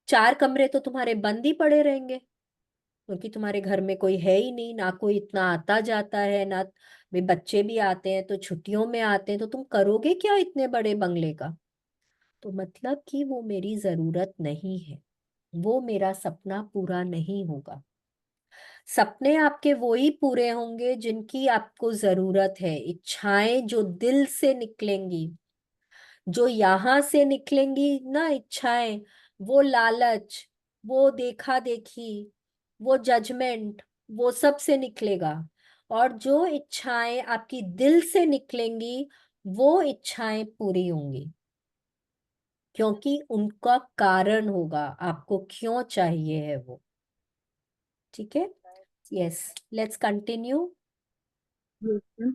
4 कमरे तो तुम्हारे बंद ही पड़े रहेंगे, क्योंकि तुम्हारे घर में कोई है ही नहीं, ना कोई इतना आता जाता है ना। वे बच्चे भी आते हैं तो छुट्टियों में आते हैं, तो तुम करोगे क्या इतने बड़े बंगले का। तो मतलब कि वो मेरी जरूरत नहीं है, वो मेरा सपना पूरा नहीं होगा। सपने आपके वो ही पूरे होंगे जिनकी आपको जरूरत है, इच्छाएं जो दिल से निकलेंगी, जो यहां से निकलेंगी ना इच्छाएं, वो लालच, वो देखा देखी, वो जजमेंट, वो सब से निकलेगा। और जो इच्छाएं आपकी दिल से निकलेंगी, वो इच्छाएं पूरी होंगी, क्योंकि उनका कारण होगा, आपको क्यों चाहिए है वो। ठीक है। Yes, let's continue. Yes, ma'am.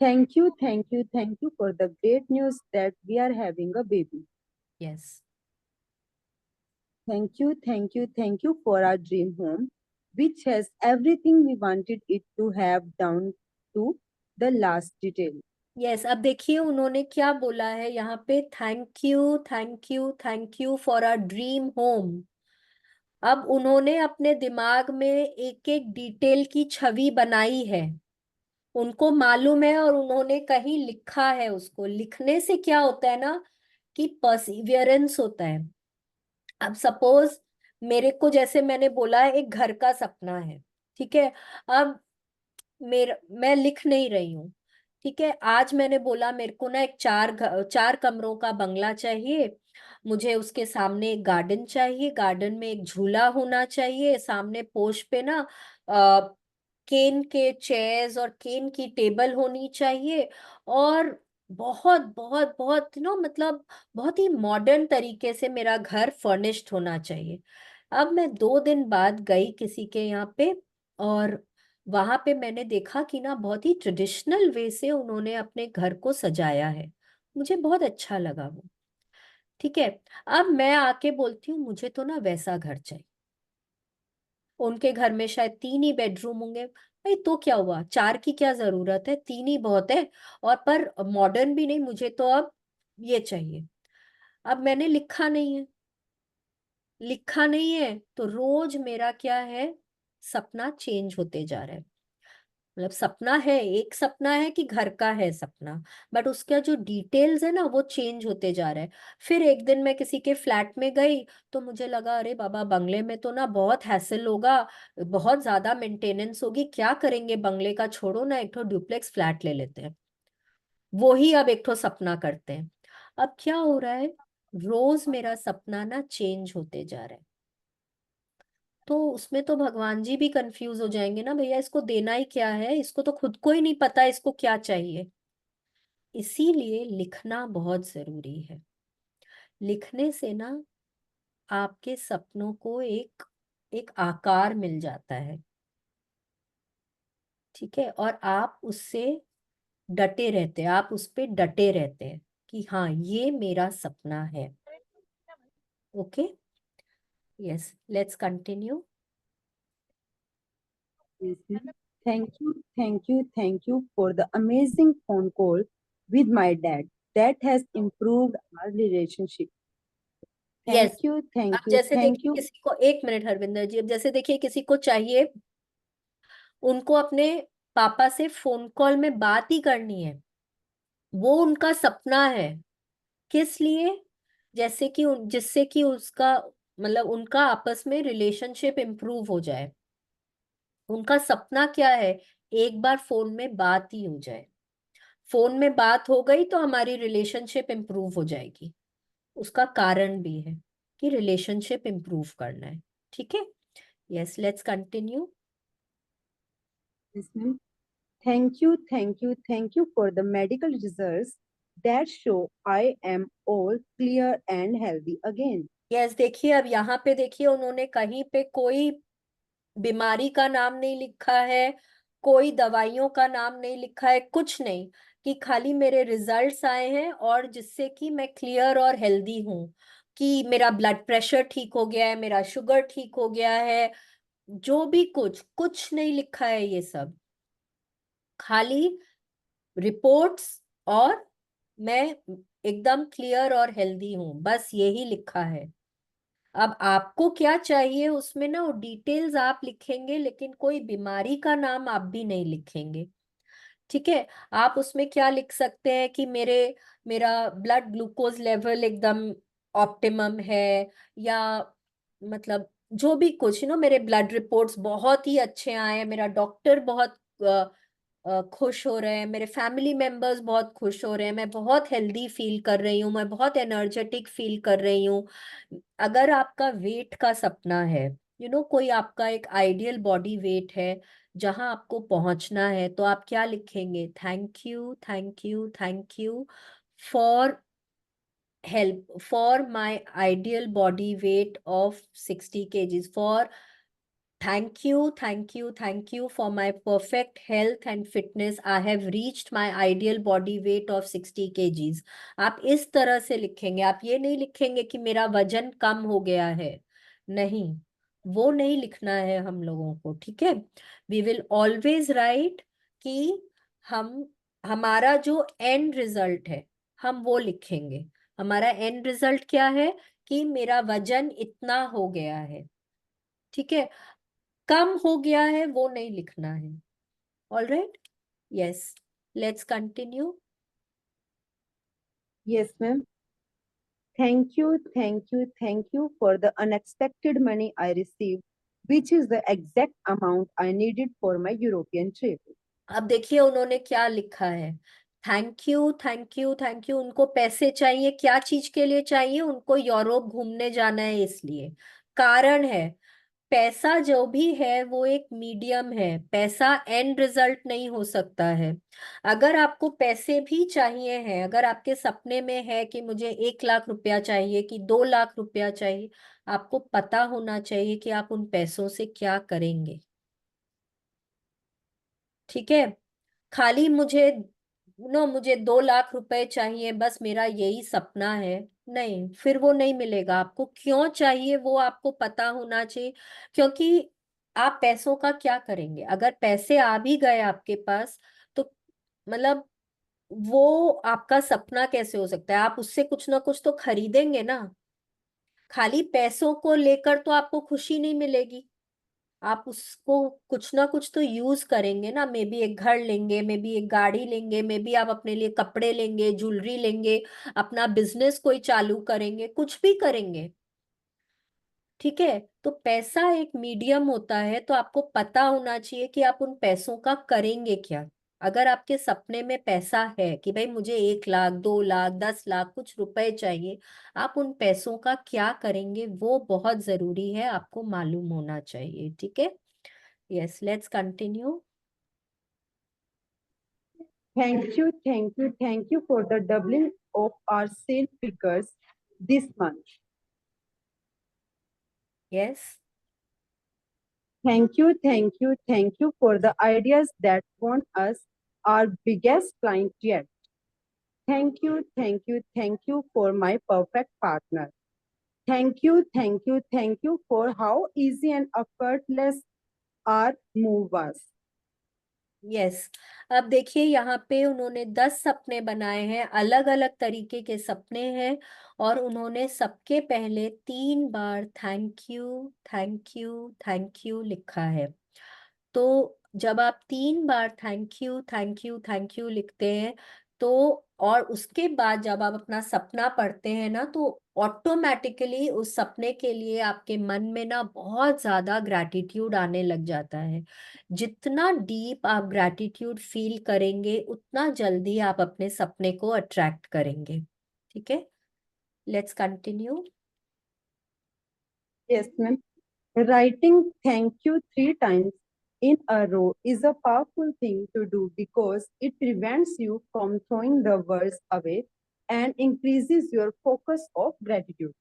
Thank you for the great news that we are having a baby. Yes, Thank you for our dream home, which has everything we wanted it to have down to the last detail. यस। अब देखिए उन्होंने क्या बोला है यहाँ पे, thank you, thank you, thank you for our dream home. अब उन्होंने अपने दिमाग में एक एक डिटेल की छवि बनाई है, उनको मालूम है, और उन्होंने कहीं लिखा है। उसको लिखने से क्या होता है ना, कि परसिवियरेंस होता है। अब सपोज मेरे को जैसे मैंने बोला एक घर का सपना है, ठीक है। अब मेरा मैं लिख नहीं रही हूँ, ठीक है। आज मैंने बोला मेरे को ना एक 4 कमरों का बंगला चाहिए, मुझे उसके सामने एक गार्डन चाहिए, गार्डन में एक झूला होना चाहिए, सामने पोर्च पे ना केन के चेयर्स और केन की टेबल होनी चाहिए, और बहुत बहुत बहुत मतलब बहुत ही मॉडर्न तरीके से मेरा घर फर्निश्ड होना चाहिए। अब मैं 2 दिन बाद गई किसी के यहाँ पे, और वहां पे मैंने देखा कि ना बहुत ही ट्रेडिशनल वे से उन्होंने अपने घर को सजाया है। मुझे बहुत अच्छा लगा वो, ठीक है। अब मैं आके बोलती हूँ मुझे तो ना वैसा घर चाहिए। उनके घर में शायद 3 ही बेडरूम होंगे, भाई तो क्या हुआ, 4 की क्या जरूरत है, 3 ही बहुत है। और पर मॉडर्न भी नहीं, मुझे तो अब ये चाहिए। अब मैंने लिखा नहीं है, लिखा नहीं है तो रोज मेरा क्या है, सपना चेंज होते जा रहा है। मतलब सपना है, एक सपना है कि घर का है सपना, बट उसका जो डिटेल्स है ना वो चेंज होते जा रहा है। फिर एक दिन मैं किसी के फ्लैट में गई, तो मुझे लगा अरे बाबा बंगले में तो ना बहुत हैसल होगा, बहुत ज्यादा मेंटेनेंस होगी, क्या करेंगे बंगले का, छोड़ो ना एक तो डुप्लेक्स फ्लैट ले लेते हैं। वो ही अब एक तो सपना करते हैं। अब क्या हो रहा है, रोज मेरा सपना ना चेंज होते जा रहा है। तो उसमें तो भगवान जी भी कंफ्यूज हो जाएंगे ना, भैया इसको देना ही क्या है, इसको तो खुद को ही नहीं पता इसको क्या चाहिए। इसीलिए लिखना बहुत जरूरी है। लिखने से ना आपके सपनों को एक एक आकार मिल जाता है, ठीक है। और आप उससे डटे रहते हैं, आप उस पे डटे रहते हैं कि हाँ ये मेरा सपना है। Okay, yes, let's continue. Yes, ma'am. Thank you for the amazing phone call with my dad. That has improved our relationship. Yes, अब Thank you, जैसे thank देखिए you. किसी को, एक मिनट हरविंदर जी, अब जैसे देखिए किसी को चाहिए, उनको अपने पापा से फोन कॉल में बात ही करनी है, वो उनका सपना है। किस लिए, जैसे कि जिससे कि उसका मतलब उनका आपस में रिलेशनशिप इम्प्रूव हो जाए। उनका सपना क्या है, एक बार फोन में बात ही हो जाए। फोन में बात हो गई तो हमारी रिलेशनशिप इम्प्रूव हो जाएगी। उसका कारण भी है कि रिलेशनशिप इम्प्रूव करना है, ठीक है। Yes, let's continue. Yes, ma'am. Thank you for the medical results that show I am all clear and healthy again. Yes, देखिए अब यहाँ पे देखिए उन्होंने कहीं पे कोई बीमारी का नाम नहीं लिखा है, कोई दवाइयों का नाम नहीं लिखा है, कुछ नहीं, कि खाली मेरे रिजल्ट्स आए हैं और जिससे कि मैं क्लियर और हेल्दी हूँ, कि मेरा ब्लड प्रेशर ठीक हो गया है, मेरा शुगर ठीक हो गया है। जो भी कुछ कुछ नहीं लिखा है ये सब, खाली रिपोर्ट्स, और मैं एकदम क्लियर और हेल्दी हूँ, बस यही लिखा है। अब आपको क्या चाहिए उसमें ना वो डिटेल्स आप लिखेंगे, लेकिन कोई बीमारी का नाम आप भी नहीं लिखेंगे, ठीक है। आप उसमें क्या लिख सकते हैं कि मेरा ब्लड ग्लूकोज लेवल एकदम ऑप्टिमम है, या मतलब जो भी कुछ मेरे ब्लड रिपोर्ट्स बहुत ही अच्छे आए हैं, मेरा डॉक्टर बहुत खुश हो रहे हैं, मेरे फैमिली मेंबर्स बहुत खुश हो रहे हैं, मैं बहुत हेल्दी फील कर रही हूँ, मैं बहुत एनर्जेटिक फील कर रही हूँ। अगर आपका वेट का सपना है, कोई आपका एक आइडियल बॉडी वेट है जहां आपको पहुंचना है, तो आप क्या लिखेंगे, thank you thank you thank you for help for my ideal body weight of 60 kgs, for thank you for my perfect health and fitness, I have reached my ideal body weight of 60 kgs। आप इस तरह से लिखेंगे, आप ये नहीं लिखेंगे कि मेरा वजन कम हो गया है, नहीं, वो नहीं लिखना है हम लोगों को, ठीक है। वी विल ऑलवेज राइट कि हम हमारा जो एंड रिजल्ट है हम वो लिखेंगे। हमारा एंड रिजल्ट क्या है, कि मेरा वजन इतना हो गया है, ठीक है। कम हो गया है वो नहीं लिखना है। All right, yes, let's continue. Yes, ma'am. Thank you for the unexpected money I received, which is the exact amount I needed for my European trip. अब देखिए उन्होंने क्या लिखा है। Thank you, thank you, thank you. उनको पैसे चाहिए, क्या चीज के लिए चाहिए? उनको यूरोप घूमने जाना है, इसलिए कारण है। पैसा जो भी है वो एक मीडियम है, पैसा एंड रिजल्ट नहीं हो सकता है। अगर आपको पैसे भी चाहिए हैं, अगर आपके सपने में है कि मुझे 1 लाख रुपया चाहिए कि 2 लाख रुपया चाहिए, आपको पता होना चाहिए कि आप उन पैसों से क्या करेंगे। ठीक है। खाली मुझे 2 लाख रुपए चाहिए, बस मेरा यही सपना है, नहीं, फिर वो नहीं मिलेगा। आपको क्यों चाहिए वो आपको पता होना चाहिए। क्योंकि आप पैसों का क्या करेंगे? अगर पैसे आ भी गए आपके पास, तो मतलब वो आपका सपना कैसे हो सकता है? आप उससे कुछ ना कुछ तो खरीदेंगे ना। खाली पैसों को लेकर तो आपको खुशी नहीं मिलेगी। आप उसको कुछ ना कुछ तो यूज करेंगे ना। मे बी एक घर लेंगे, मे बी एक गाड़ी लेंगे, मे बी आप अपने लिए कपड़े लेंगे, ज्वेलरी लेंगे, अपना बिजनेस कोई चालू करेंगे, कुछ भी करेंगे। ठीक है। तो पैसा एक मीडियम होता है, तो आपको पता होना चाहिए कि आप उन पैसों का करेंगे क्या। अगर आपके सपने में पैसा है कि भाई मुझे 1 लाख, 2 लाख, 10 लाख कुछ रुपए चाहिए, आप उन पैसों का क्या करेंगे वो बहुत जरूरी है, आपको मालूम होना चाहिए। ठीक है। Yes, let's continue. Thank you for the doubling of our sale figures this month. Yes. Thank you for the ideas that won us our biggest client yet. Thank you for my perfect partner. Thank you for how easy and effortless our move was. Yes. अब देखिए यहाँ पे उन्होंने 10 सपने बनाए हैं, अलग अलग तरीके के सपने हैं, और उन्होंने सबके पहले 3 बार thank you, thank you, thank you लिखा है। तो जब आप 3 बार thank you, thank you, thank you लिखते हैं, तो और उसके बाद जब आप अपना सपना पढ़ते हैं ना, तो ऑटोमेटिकली उस सपने के लिए आपके मन में ना बहुत ज्यादा ग्रैटिट्यूड आने लग जाता है। जितना डीप आप ग्रैटिट्यूड फील करेंगे, उतना जल्दी आप अपने सपने को अट्रैक्ट करेंगे। ठीक है। Let's continue. Yes, ma'am. Writing thank you 3 times in a row is a powerful thing to do because it prevents you from throwing the words away and increases your focus of gratitude.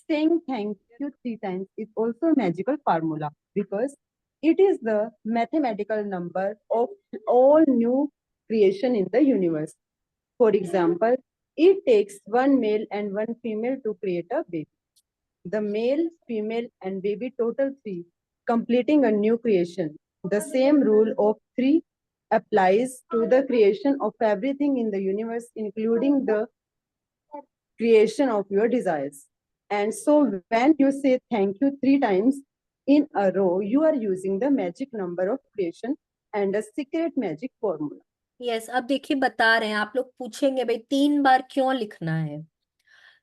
Saying thank you 3 times is also a magical formula because it is the mathematical number of all new creation in the universe. For example, it takes one male and one female to create a baby. The male, female, and baby total 3, completing a new creation. The same rule of 3 applies to the creation of everything in the universe, including the creation of your desires. And so, when you say thank you 3 times in a row, you are using the magic number of creation and a secret magic formula. Yes. अब देखिए बता रहे हैं, आप लोग पूछेंगे भाई 3 बार क्यों लिखना है?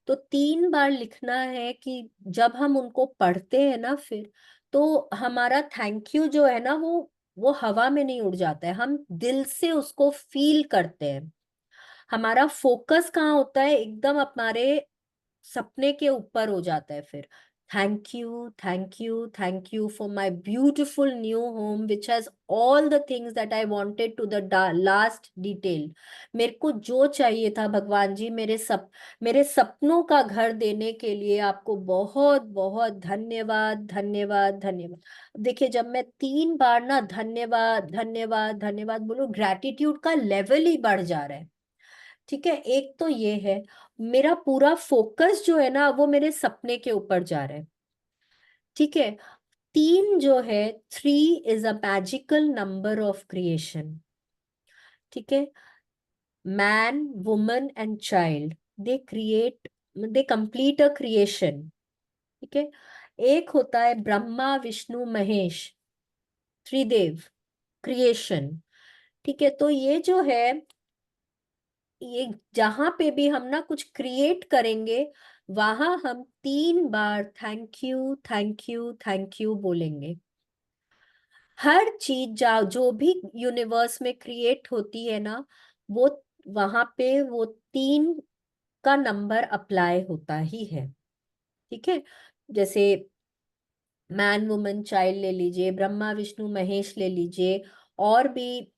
तो 3 बार लिखना है कि जब हम उनको पढ़ते हैं ना, फिर तो हमारा थैंक यू जो है ना, वो हवा में नहीं उड़ जाता है, हम दिल से उसको फील करते हैं। हमारा फोकस कहाँ होता है? एकदम हमारे सपने के ऊपर हो जाता है। फिर thank you, thank you, thank you for my beautiful new home which has all the things that I wanted to the last detail. मेरे को जो चाहिए था भगवान जी, मेरे सपनों का घर देने के लिए आपको बहुत बहुत धन्यवाद, धन्यवाद, धन्यवाद। देखिए जब मैं 3 बार ना धन्यवाद, धन्यवाद, धन्यवाद बोलूं, ग्रैटिट्यूड का लेवल ही बढ़ जा रहा है। ठीक है। एक तो ये है, मेरा पूरा फोकस जो है ना वो मेरे सपने के ऊपर जा रहा है। ठीक है। 3 जो है, 3 is a magical number of creation. ठीक है। Man, woman and child, they create, they complete a creation. ठीक है। एक होता है ब्रह्मा, विष्णु, महेश, त्रिदेव, क्रिएशन। ठीक है। तो ये जो है ये जहां पे भी हम ना कुछ क्रिएट करेंगे, वहां हम 3 बार thank you thank you thank you बोलेंगे। हर चीज जो भी यूनिवर्स में क्रिएट होती है ना, वो वहां पे वो 3 का नंबर अप्लाई होता ही है। ठीक है, जैसे मैन वुमन चाइल्ड ले लीजिए, ब्रह्मा विष्णु महेश ले लीजिए, और भी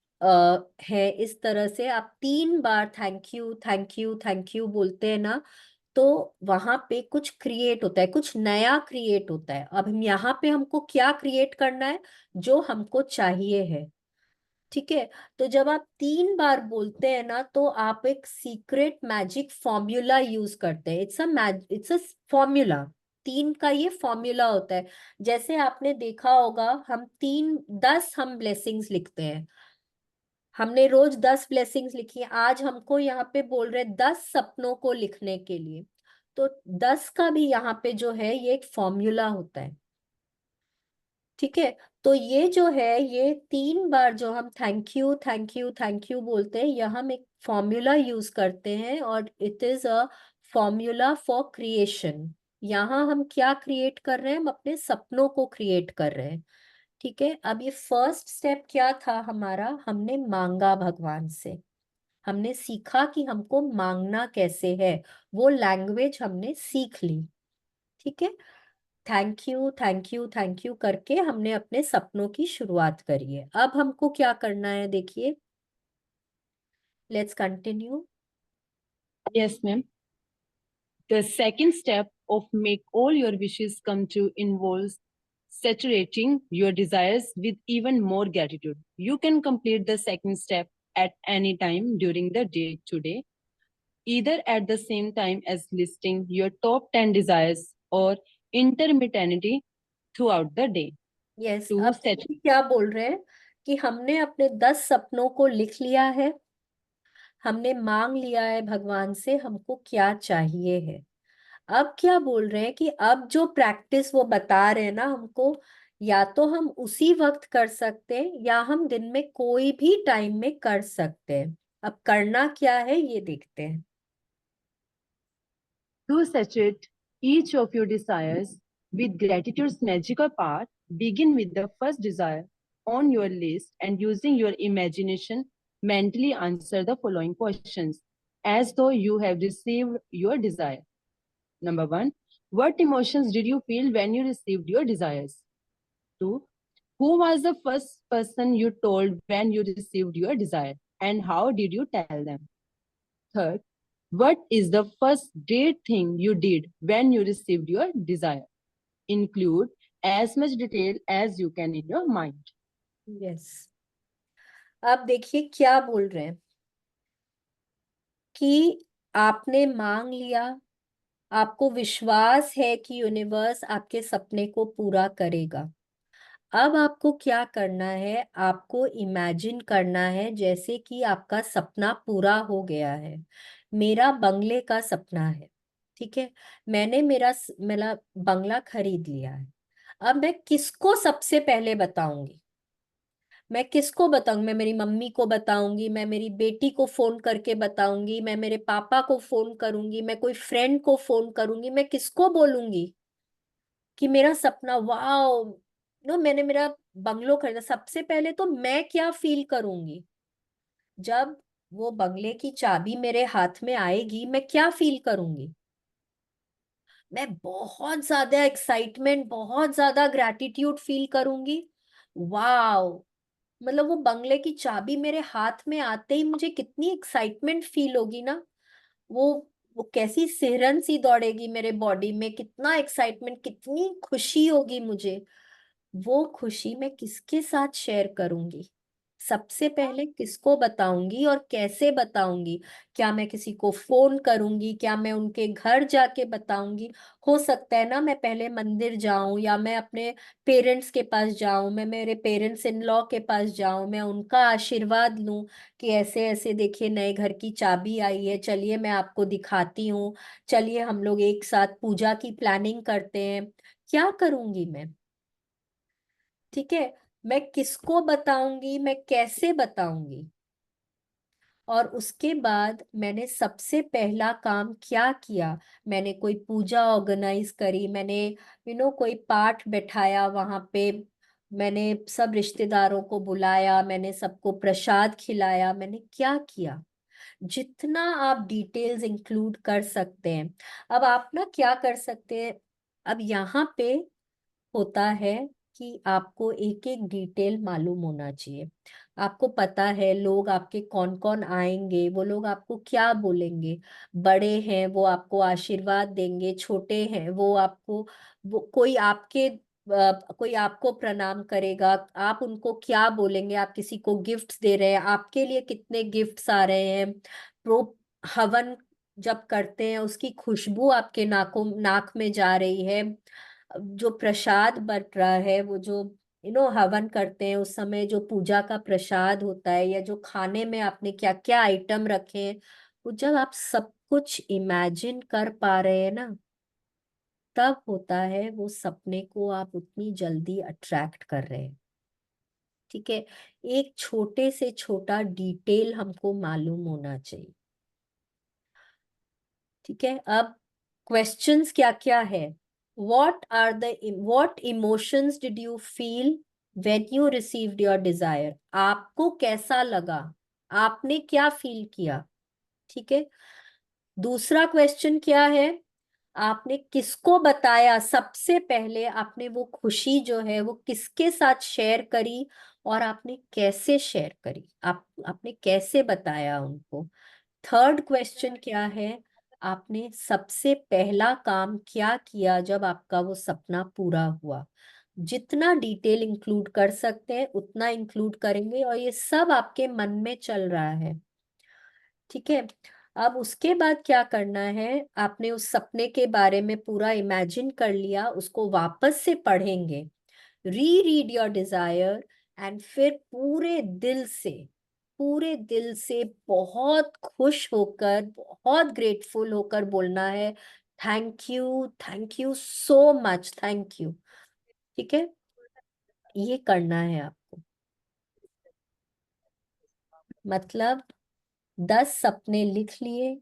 है। इस तरह से आप 3 बार thank you thank you thank you बोलते हैं ना, तो वहां पे कुछ क्रिएट होता है, कुछ नया क्रिएट होता है। अब हम यहाँ पे हमको क्या क्रिएट करना है, जो हमको चाहिए है। ठीक है, तो जब आप 3 बार बोलते हैं ना, तो आप एक सीक्रेट मैजिक फॉर्मूला यूज करते हैं। It's a formula. 3 का ये फॉर्मूला होता है। जैसे आपने देखा होगा, हम 10 हम ब्लेसिंग्स लिखते हैं। हमने रोज 10 ब्लेसिंग्स लिखी है। आज हमको यहाँ पे बोल रहे 10 सपनों को लिखने के लिए। तो 10 का भी यहाँ पे जो है, ये एक फॉर्मूला होता है। ठीक है, तो ये जो है, ये 3 बार जो हम thank you thank you thank you बोलते हैं, यह हम एक फॉर्मूला यूज करते हैं, और it is a formula for creation. यहाँ हम क्या क्रिएट कर रहे हैं, हम अपने सपनों को क्रिएट कर रहे हैं। ठीक है, अब ये फर्स्ट स्टेप क्या था हमारा, हमने मांगा भगवान से। हमने सीखा कि हमको मांगना कैसे है, वो लैंग्वेज हमने सीख ली। ठीक है, thank you thank you thank you करके हमने अपने सपनों की शुरुआत करी है। अब हमको क्या करना है, देखिए, let's continue. Yes, ma'am. The second step of make all your wishes come true involves saturating your desires with even more gratitude. You can complete the second step at any time during the day today, either at the same time as listing your top 10 desires or intermittently throughout the day. Yes, To अब set देखिए क्या बोल रहे हैं कि हमने अपने 10 सपनों को लिख लिया है। हमने मांग लिया है भगवान से हमको क्या चाहिए है। अब क्या बोल रहे हैं कि अब जो प्रैक्टिस वो बता रहे हैं ना हमको, या तो हम उसी वक्त कर सकते हैं, या हम दिन में कोई भी टाइम में कर सकते हैं। अब करना क्या है ये देखते हैं। To saturate each of your desires with gratitude's magical part, begin with the first desire on your list and using your imagination, mentally answer the following questions as though you have received your desire. Number one, what emotions did you feel when you received your desires? Two, who was the first person you told when you received your desire and how did you tell them? Third, what is the first great thing you did when you received your desire? Include as much detail as you can in your mind. Yes, अब देखिए क्या बोल रहे हैं कि आपने मांग लिया, आपको विश्वास है कि यूनिवर्स आपके सपने को पूरा करेगा। अब आपको क्या करना है, आपको इमेजिन करना है जैसे कि आपका सपना पूरा हो गया है। मेरा बंगले का सपना है। ठीक है, मैंने मेरा बंगला खरीद लिया है। अब मैं किसको सबसे पहले बताऊंगी, मैं किसको बताऊंगी, मैं मेरी मम्मी को बताऊंगी, मैं मेरी बेटी को फोन करके बताऊंगी, मैं मेरे पापा को फोन करूंगी, मैं कोई फ्रेंड को फोन करूंगी, मैं किसको बोलूंगी कि मेरा सपना, वाओ, मैंने मेरा बंगलो खरीदा। सबसे पहले तो मैं क्या फील करूंगी जब वो बंगले की चाबी मेरे हाथ में आएगी, मैं क्या फील करूंगी। मैं बहुत ज्यादा एक्साइटमेंट, बहुत ज्यादा ग्रैटिट्यूड फील करूंगी। वाओ, मतलब वो बंगले की चाबी मेरे हाथ में आते ही मुझे कितनी एक्साइटमेंट फील होगी ना। वो वो कैसी सिहरन सी दौड़ेगी मेरे बॉडी में, कितना एक्साइटमेंट, कितनी खुशी होगी मुझे। वो खुशी मैं किसके साथ शेयर करूंगी, सबसे पहले किसको बताऊंगी और कैसे बताऊंगी। क्या मैं किसी को फोन करूंगी, क्या मैं उनके घर जाके बताऊंगी। हो सकता है ना, मैं पहले मंदिर जाऊं, या मैं अपने पेरेंट्स के पास जाऊं, मैं मेरे पेरेंट्स इन लॉ के पास जाऊं, मैं उनका आशीर्वाद लूं कि ऐसे ऐसे देखिए नए घर की चाबी आई है, चलिए मैं आपको दिखाती हूँ, चलिए हम लोग एक साथ पूजा की प्लानिंग करते हैं। क्या करूंगी मैं। ठीक है, मैं किसको बताऊंगी, मैं कैसे बताऊंगी। और उसके बाद मैंने सबसे पहला काम क्या किया, मैंने कोई पूजा ऑर्गेनाइज करी, मैंने कोई पाठ बैठाया वहां पे, मैंने सब रिश्तेदारों को बुलाया, मैंने सबको प्रसाद खिलाया, मैंने क्या किया, जितना आप डिटेल्स इंक्लूड कर सकते हैं। अब आप ना क्या कर सकते हैं, अब यहाँ पे होता है कि आपको एक एक डिटेल मालूम होना चाहिए। आपको पता है लोग आपके कौन कौन आएंगे, वो लोग आपको क्या बोलेंगे, बड़े हैं वो आपको आशीर्वाद देंगे, छोटे हैं वो आपको, वो कोई आपको प्रणाम करेगा, आप उनको क्या बोलेंगे, आप किसी को गिफ्ट्स दे रहे हैं, आपके लिए कितने गिफ्ट्स आ रहे हैं, प्रो हवन जब करते हैं उसकी खुशबू आपके नाक में जा रही है, जो प्रसाद बट रहा है, वो जो हवन करते हैं उस समय जो पूजा का प्रसाद होता है, या जो खाने में आपने क्या क्या आइटम रखे हैं, वो जब आप सब कुछ इमेजिन कर पा रहे हैं ना, तब होता है वो सपने को आप उतनी जल्दी अट्रैक्ट कर रहे हैं। ठीक है, एक छोटे से छोटा डिटेल हमको मालूम होना चाहिए। ठीक है, अब क्वेश्चंस क्या क्या है, what emotions did you feel when you received your desire, आपको कैसा लगा, आपने क्या फील किया। ठीक है, दूसरा क्वेश्चन क्या है, आपने किसको बताया, सबसे पहले आपने वो खुशी जो है वो किसके साथ शेयर करी, और आपने कैसे शेयर करी, आपने कैसे बताया उनको। थर्ड क्वेश्चन क्या है, आपने सबसे पहला काम क्या किया जब आपका वो सपना पूरा हुआ। जितना डिटेल इंक्लूड कर सकते हैं उतना इंक्लूड करेंगे, और ये सब आपके मन में चल रहा है। ठीक है, अब उसके बाद क्या करना है, आपने उस सपने के बारे में पूरा इमेजिन कर लिया, उसको वापस से पढ़ेंगे, री रीड योर डिजायर, एंड फिर पूरे दिल से बहुत खुश होकर, बहुत ग्रेटफुल होकर बोलना है, thank you so much, thank you. ठीक है, ये करना है आपको, मतलब 10 सपने लिख लिए,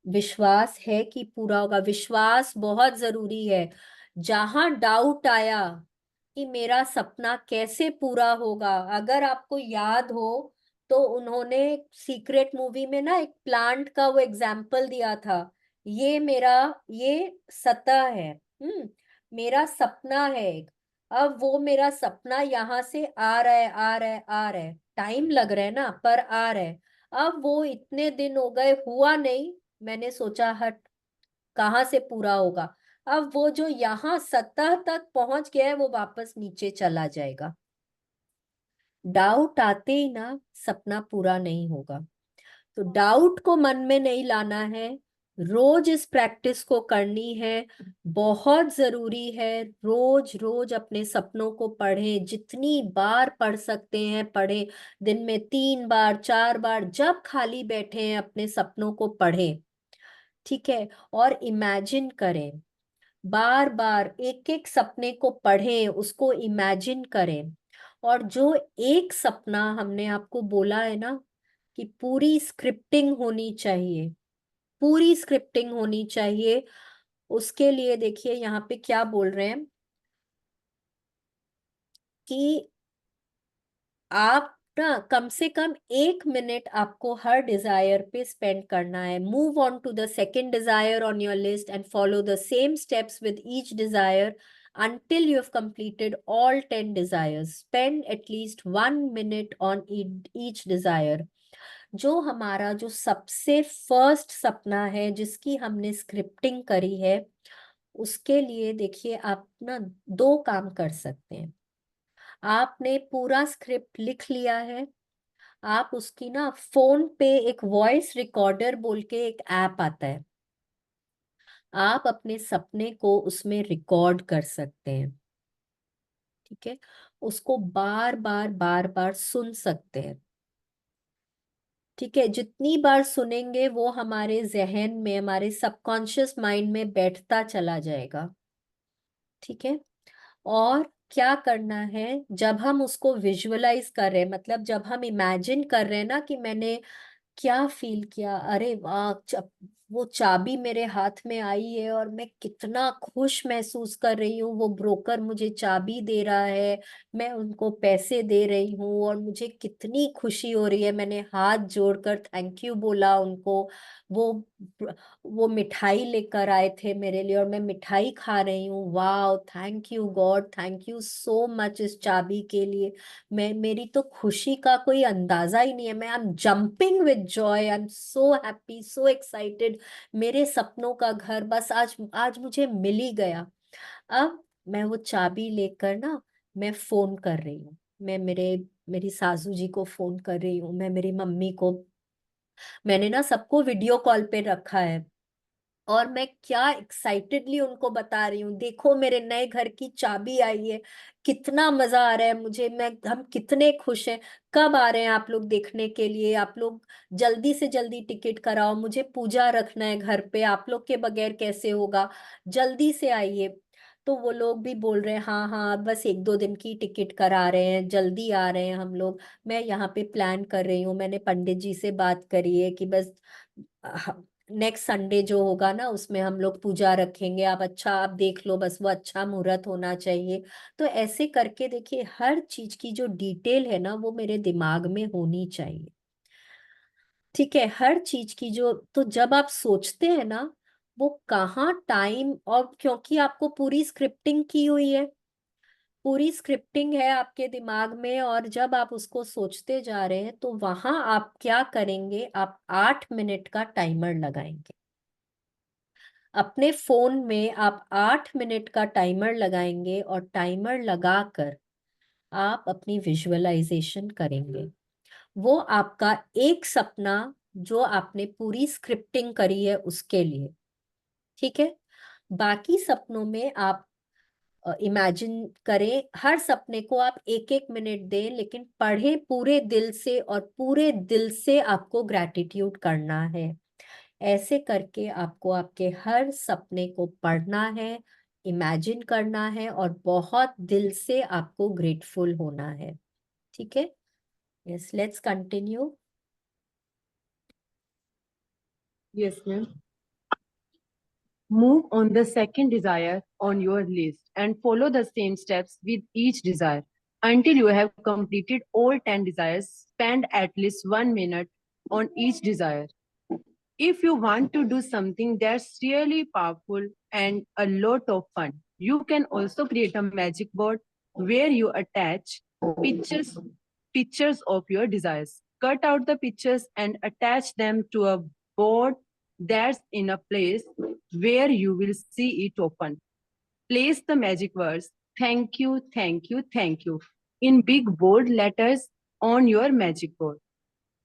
विश्वास है कि पूरा होगा, विश्वास बहुत जरूरी है। जहां डाउट आया कि मेरा सपना कैसे पूरा होगा, अगर आपको याद हो तो उन्होंने सीक्रेट मूवी में ना एक प्लांट का वो एग्जाम्पल दिया था, ये सतह है, मेरा सपना है एक, अब वो मेरा सपना यहाँ से आ रहा है, आ रहा है, आ रहा है, टाइम लग रहा है ना, पर आ रहा है। अब वो इतने दिन हो गए, हुआ नहीं, मैंने सोचा हट कहाँ से पूरा होगा, अब वो जो यहाँ सतह तक पहुंच गया है वो वापस नीचे चला जाएगा। डाउट आते ही ना सपना पूरा नहीं होगा, तो डाउट को मन में नहीं लाना है, रोज इस प्रैक्टिस को करनी है, बहुत जरूरी है। रोज रोज अपने सपनों को पढ़ें, जितनी बार पढ़ सकते हैं पढ़ें, दिन में 3 बार 4 बार, जब खाली बैठे हैं अपने सपनों को पढ़ें। ठीक है, और इमेजिन करें, बार बार एक एक सपने को पढ़ें, उसको इमेजिन करें, और जो एक सपना हमने आपको बोला है ना कि पूरी स्क्रिप्टिंग होनी चाहिए, पूरी स्क्रिप्टिंग होनी चाहिए, उसके लिए देखिए यहाँ पे क्या बोल रहे हैं कि आप ना कम से कम 1 मिनट आपको हर डिजायर पे स्पेंड करना है। Move on to the second desire on your list and follow the same steps with each desire until you have completed all 10 desires. Spend at least 1 minute on each desire. जो हमारा जो सबसे फर्स्ट सपना है जिसकी हमने स्क्रिप्टिंग करी है, उसके लिए देखिए आप ना 2 काम कर सकते हैं। आपने पूरा स्क्रिप्ट लिख लिया है, आप उसकी ना फोन पे एक वॉइस रिकॉर्डर बोल के एक ऐप आता है, आप अपने सपने को उसमें रिकॉर्ड कर सकते हैं। ठीक है, उसको बार बार सुन सकते हैं। ठीक है, जितनी बार सुनेंगे वो हमारे जहन में, हमारे सबकॉन्शियस माइंड में बैठता चला जाएगा। ठीक है, और क्या करना है, जब हम उसको विजुअलाइज कर रहे हैं, मतलब जब हम इमेजिन कर रहे हैं ना कि मैंने क्या फील किया, अरे वाह, वो चाबी मेरे हाथ में आई है और मैं कितना खुश महसूस कर रही हूँ। वो ब्रोकर मुझे चाबी दे रहा है, मैं उनको पैसे दे रही हूँ और मुझे कितनी खुशी हो रही है। मैंने हाथ जोड़कर थैंक यू बोला उनको। वो वो मिठाई लेकर आए थे मेरे लिए और मैं मिठाई खा रही हूँ। वाह, thank you God, thank you so much इस चाबी के लिए। मेरी तो खुशी का कोई अंदाजा ही नहीं है। मैं I am jumping with Joy, I am so happy, so excited. मेरे सपनों का घर बस आज आज मुझे मिल ही गया। अब मैं वो चाबी लेकर ना, मैं फोन कर रही हूँ। मैं मेरी सासू जी को फोन कर रही हूँ, मैं मेरी मम्मी को, मैंने ना सबको वीडियो कॉल पे रखा है और मैं क्या एक्साइटेडली उनको बता रही हूँ, देखो मेरे नए घर की चाबी आई है, कितना मजा आ रहा है मुझे, मैं हम कितने खुश हैं। कब आ रहे हैं आप लोग देखने के लिए? आप लोग जल्दी से जल्दी टिकट कराओ, मुझे पूजा रखना है घर पे, आप लोग के बगैर कैसे होगा, जल्दी से आइए। तो वो लोग भी बोल रहे हैं हाँ हाँ, बस 1-2 दिन की टिकट करा रहे हैं, जल्दी आ रहे हैं हम लोग। मैं यहाँ पे प्लान कर रही हूँ, मैंने पंडित जी से बात करी है कि बस नेक्स्ट संडे जो होगा ना उसमें हम लोग पूजा रखेंगे। आप देख लो, बस वो अच्छा मुहूर्त होना चाहिए। तो ऐसे करके देखिए, हर चीज की जो डिटेल है ना वो मेरे दिमाग में होनी चाहिए। ठीक है, हर चीज की जो, तो जब आप सोचते हैं ना, वो कहाँ टाइम, और क्योंकि आपको पूरी स्क्रिप्टिंग की हुई है, पूरी स्क्रिप्टिंग है आपके दिमाग में, और जब आप उसको सोचते जा रहे हैं तो वहां आप क्या करेंगे, आप 8 मिनट का टाइमर लगाएंगे। अपने फोन में आप 8 मिनट का टाइमर लगाएंगे और टाइमर लगाकर आप अपनी विजुअलाइजेशन करेंगे। वो आपका एक सपना जो आपने पूरी स्क्रिप्टिंग करी है उसके लिए। ठीक है, बाकी सपनों में आप इमेजिन करें, हर सपने को आप 1-1 मिनट दें, लेकिन पढ़ें पूरे दिल से, और पूरे दिल से आपको ग्रैटिट्यूड करना है। ऐसे करके आपको आपके हर सपने को पढ़ना है, इमेजिन करना है, और बहुत दिल से आपको ग्रेटफुल होना है। ठीक है, yes, let's continue. Yes, ma'am. Move on the second desire on your list and follow the same steps with each desire until you have completed all 10 desires. Spend at least 1 minute on each desire. If you want to do something that's really powerful and a lot of fun, you can also create a magic board where you attach pictures pictures of your desires. Cut out the pictures and attach them to a board that's in a place where you will see it open. Place the magic words thank you, thank you, thank you in big bold letters on your magic board.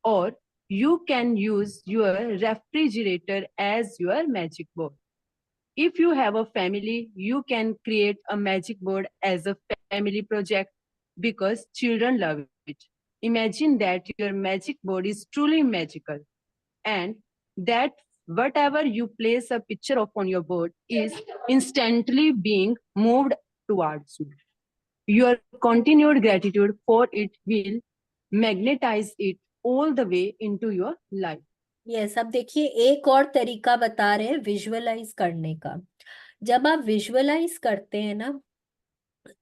Or you can use your refrigerator as your magic board. If you have a family, you can create a magic board as a family project because children love it. Imagine that your magic board is truly magical and that whatever you place a picture of on your board is instantly being moved towards you. Your continued gratitude for it will magnetize it all the way into your life. Yes, अब देखिए एक और तरीका बता रहे हैं विजुअलाइज करने का। जब आप विजुअलाइज करते हैं ना,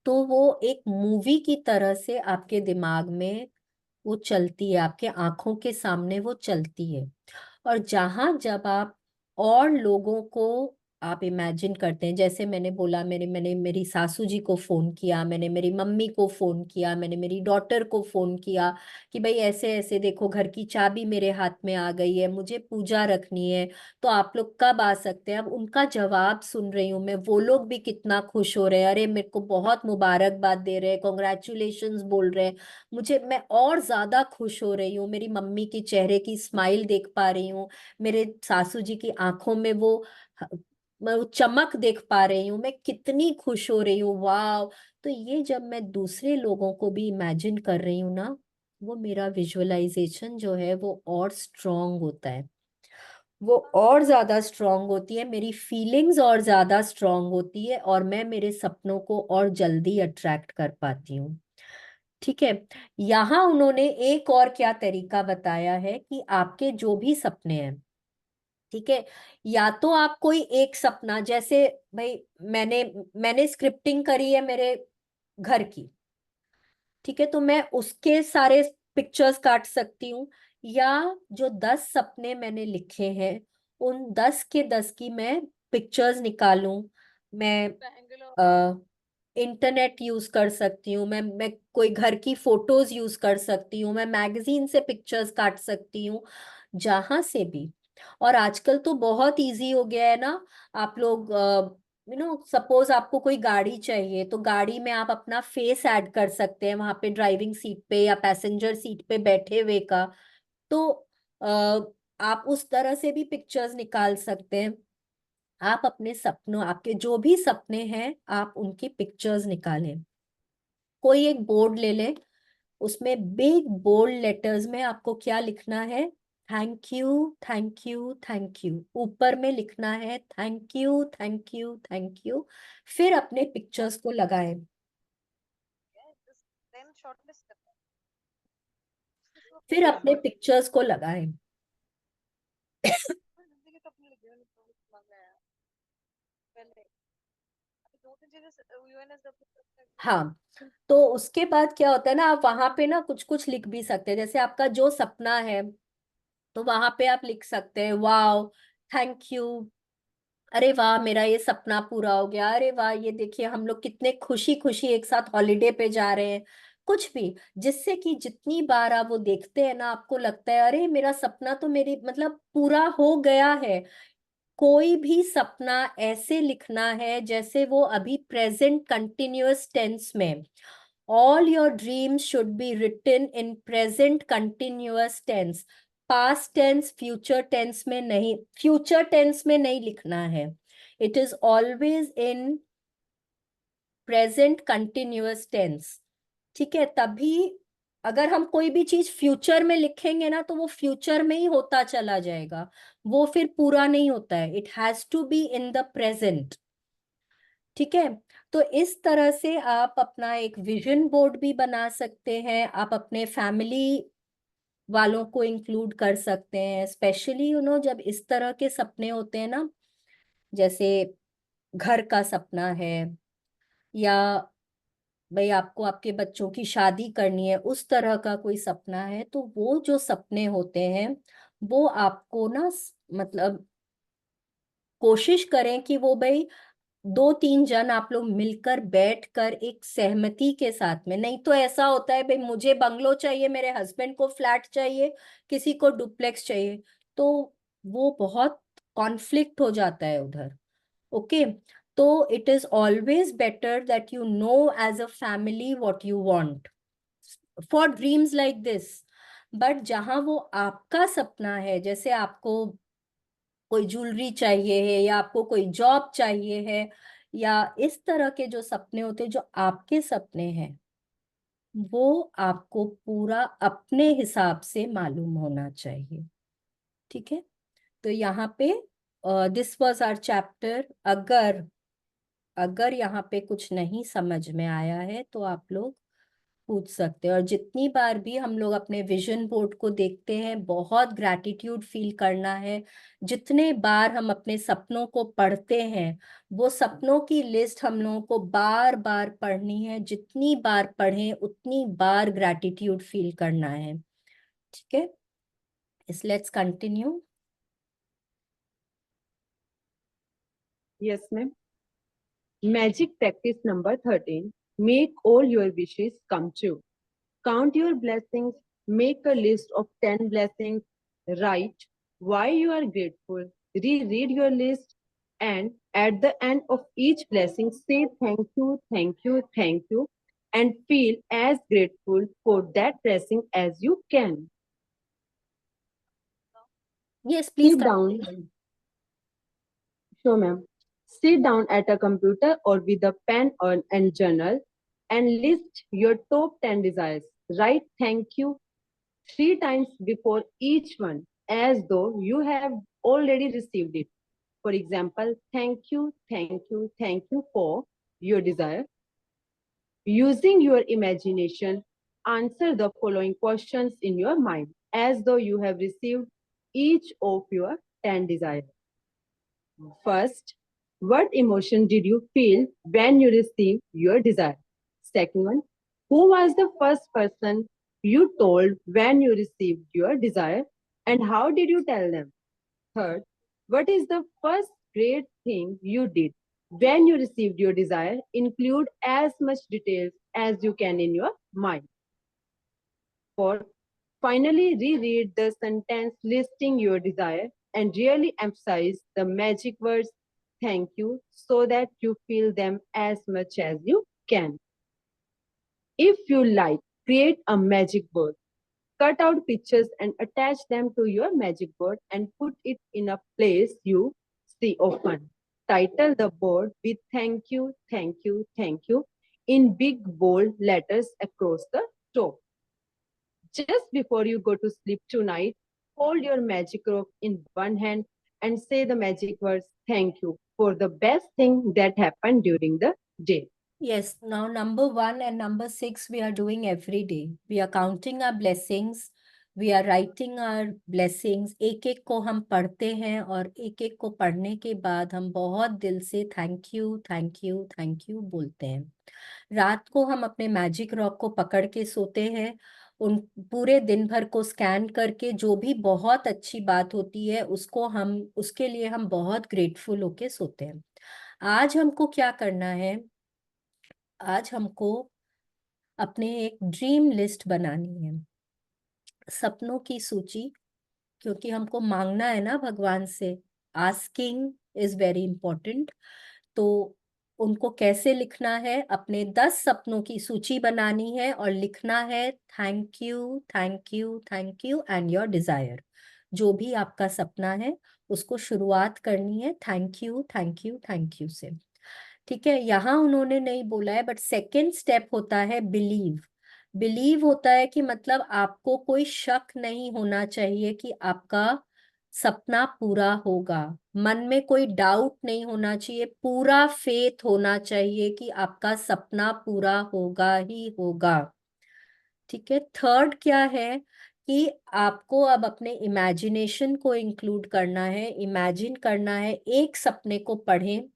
तो वो एक मूवी की तरह से आपके दिमाग में वो चलती है, आपके आंखों के सामने वो चलती है। और जहां जब आप और लोगों को आप इमेजिन करते हैं, जैसे मैंने बोला, मैंने मेरी सासू जी को फोन किया, मैंने मेरी मम्मी को फोन किया, मैंने मेरी डॉटर को फोन किया कि भाई ऐसे ऐसे देखो, घर की चाबी मेरे हाथ में आ गई है, मुझे पूजा रखनी है, तो आप लोग कब आ सकते हैं। अब उनका जवाब सुन रही हूँ मैं, वो लोग भी कितना खुश हो रहे हैं, अरे मेरे को बहुत मुबारकबाद दे रहे हैं, कॉन्ग्रेचुलेशंस बोल रहे हैं। मैं और ज्यादा खुश हो रही हूँ, मेरी मम्मी की चेहरे की स्माइल देख पा रही हूँ, मेरे सासू जी की आंखों में मैं वो चमक देख पा रही हूँ, मैं कितनी खुश हो रही हूँ, वाह। तो ये जब मैं दूसरे लोगों को भी इमेजिन कर रही हूँ ना, वो मेरा विजुअलाइजेशन जो है वो और स्ट्रांग होता है, वो और ज्यादा स्ट्रांग होती है, मेरी फीलिंग्स और ज्यादा स्ट्रांग होती है, और मैं मेरे सपनों को और जल्दी अट्रैक्ट कर पाती हूँ। ठीक है। यहाँ उन्होंने एक और क्या तरीका बताया है कि आपके जो भी सपने हैं, ठीक है, या तो आप कोई एक सपना, जैसे भाई मैंने मैंने स्क्रिप्टिंग करी है मेरे घर की, ठीक है, तो मैं उसके सारे पिक्चर्स काट सकती हूँ, या जो 10 सपने मैंने लिखे हैं उन 10 के 10 की मैं पिक्चर्स निकालूं। मैं इंटरनेट यूज कर सकती हूँ, मैं कोई घर की फोटोज यूज कर सकती हूँ, मैं मैगजीन से पिक्चर्स काट सकती हूँ, जहां से भी। और आजकल तो बहुत इजी हो गया है ना। आप लोग सपोज आपको कोई गाड़ी चाहिए तो गाड़ी में आप अपना फेस ऐड कर सकते हैं वहां पे, ड्राइविंग सीट पे या पैसेंजर सीट पे बैठे हुए का। तो अ, आप उस तरह से भी पिक्चर्स निकाल सकते हैं। आप अपने सपनों, आपके जो भी सपने हैं आप उनकी पिक्चर्स निकालें। कोई एक बोर्ड ले लें, उसमें बिग बोल्ड लेटर्स में आपको क्या लिखना है? Thank you, thank you, thank you. ऊपर में लिखना है thank you, thank you, thank you. फिर अपने पिक्चर्स को लगाएं। फिर अपने पिक्चर्स को लगाएं। हाँ, तो उसके बाद क्या होता है ना, आप वहां पे ना कुछ कुछ लिख भी सकते हैं, जैसे आपका जो सपना है तो वहां पे आप लिख सकते हैं वाओ, थैंक यू, अरे वाह मेरा ये सपना पूरा हो गया, अरे वाह ये देखिए हम लोग कितने खुशी खुशी एक साथ हॉलिडे पे जा रहे हैं। कुछ भी, जिससे कि जितनी बार आप वो देखते हैं ना आपको लगता है अरे मेरा सपना तो मेरी मतलब पूरा हो गया है। कोई भी सपना ऐसे लिखना है जैसे वो अभी प्रेजेंट कंटिन्यूअस टेंस में। All your dreams should be written in present continuous tense. Past tense, future tense में नहीं, फ्यूचर टेंस में नहीं लिखना है। It is always in present continuous tense. ठीक है, तभी अगर हम कोई भी चीज फ्यूचर में लिखेंगे ना तो वो फ्यूचर में ही होता चला जाएगा, वो फिर पूरा नहीं होता है। It has to be in the present. ठीक है, तो इस तरह से आप अपना एक विजन बोर्ड भी बना सकते हैं। आप अपने फैमिली वालों को इंक्लूड कर सकते हैं, स्पेशली जब इस तरह के सपने होते हैं ना, जैसे घर का सपना है, या भाई आपको आपके बच्चों की शादी करनी है, उस तरह का कोई सपना है, तो वो जो सपने होते हैं वो आपको ना मतलब कोशिश करें कि वो भाई 2-3 जन आप लोग मिलकर बैठकर एक सहमति के साथ में। नहीं तो ऐसा होता है भाई मुझे बंगलो चाहिए, मेरे हस्बैंड को फ्लैट चाहिए, किसी को डुप्लेक्स चाहिए, तो वो बहुत कॉन्फ्लिक्ट हो जाता है उधर। ओके, तो it is always better that you know as a family what you want for dreams like this. But जहां वो आपका सपना है, जैसे आपको कोई ज्वेलरी चाहिए है, या आपको कोई जॉब चाहिए है, या इस तरह के जो सपने होते हैं जो आपके सपने हैं, वो आपको पूरा अपने हिसाब से मालूम होना चाहिए। ठीक है, तो यहाँ पे दिस वाज आवर चैप्टर। अगर अगर यहाँ पे कुछ नहीं समझ में आया है तो आप लोग पूछ सकते हैं। और जितनी बार भी हम लोग अपने विजन बोर्ड को देखते हैं, बहुत ग्रैटिट्यूड फील करना है। जितने बार हम अपने सपनों को पढ़ते हैं, वो सपनों की लिस्ट हम लोगों को बार बार पढ़नी है। जितनी बार पढ़ें उतनी बार ग्रैटिट्यूड फील करना है। ठीक है, इस let's continue. Yes, ma'am. Magic practice number 13. Make all your wishes come true. Count your blessings. Make a list of 10 blessings. Write why you are grateful. Reread your list. And at the end of each blessing, say thank you, thank you, thank you. And feel as grateful for that blessing as you can. Yes please Sit down. Continue. Sure, ma'am. Sit down at a computer or with a pen and journal and list your top 10 desires. Write thank you 3 times before each one as though you have already received it. For example, thank you, thank you, thank you for your desire. Using your imagination, answer the following questions in your mind as though you have received each of your 10 desires. First, what emotion did you feel when you received your desire? Second one, who was the first person you told when you received your desire and how did you tell them? Third, what is the first great thing you did when you received your desire? Include as much details as you can in your mind. Fourth, finally reread the sentence listing your desire and really emphasize the magic words thank you so that you feel them as much as you can. If you like, create a magic board. Cut out pictures and attach them to your magic board and put it in a place you see often. Title the board with thank you, thank you, thank you in big bold letters across the top. Just before you go to sleep tonight, hold your magic rock in one hand and say the magic words thank you for the best thing that happened during the day. Yes, now number 1 and number 6 we are doing every day. We are counting our blessings. We are writing our blessings. एक एक को हम पढ़ते हैं और एक एक को पढ़ने के बाद हम बहुत दिल से thank you thank you thank you बोलते हैं. रात को हम अपने मैजिक रॉक को पकड़ के सोते हैं. उन पूरे दिन भर को स्कैन करके जो भी बहुत अच्छी बात होती है उसके लिए हम बहुत ग्रेटफुल होके सोते हैं. आज हमको क्या करना है? आज हमको अपने एक ड्रीम लिस्ट बनानी है, सपनों की सूची, क्योंकि हमको मांगना है ना भगवान से. Asking is very important. तो उनको कैसे लिखना है? अपने 10 सपनों की सूची बनानी है और लिखना है thank you thank you thank you and your desire. जो भी आपका सपना है उसको शुरुआत करनी है thank you thank you thank you से. ठीक है, यहाँ उन्होंने नहीं बोला है, बट सेकेंड स्टेप होता है बिलीव. बिलीव होता है कि मतलब आपको कोई शक नहीं होना चाहिए कि आपका सपना पूरा होगा. मन में कोई डाउट नहीं होना चाहिए, पूरा फेथ होना चाहिए कि आपका सपना पूरा होगा ही होगा. ठीक है. थर्ड क्या है कि आपको अब अपने इमेजिनेशन को इंक्लूड करना है. इमेजिन करना है, एक सपने को पढ़ें,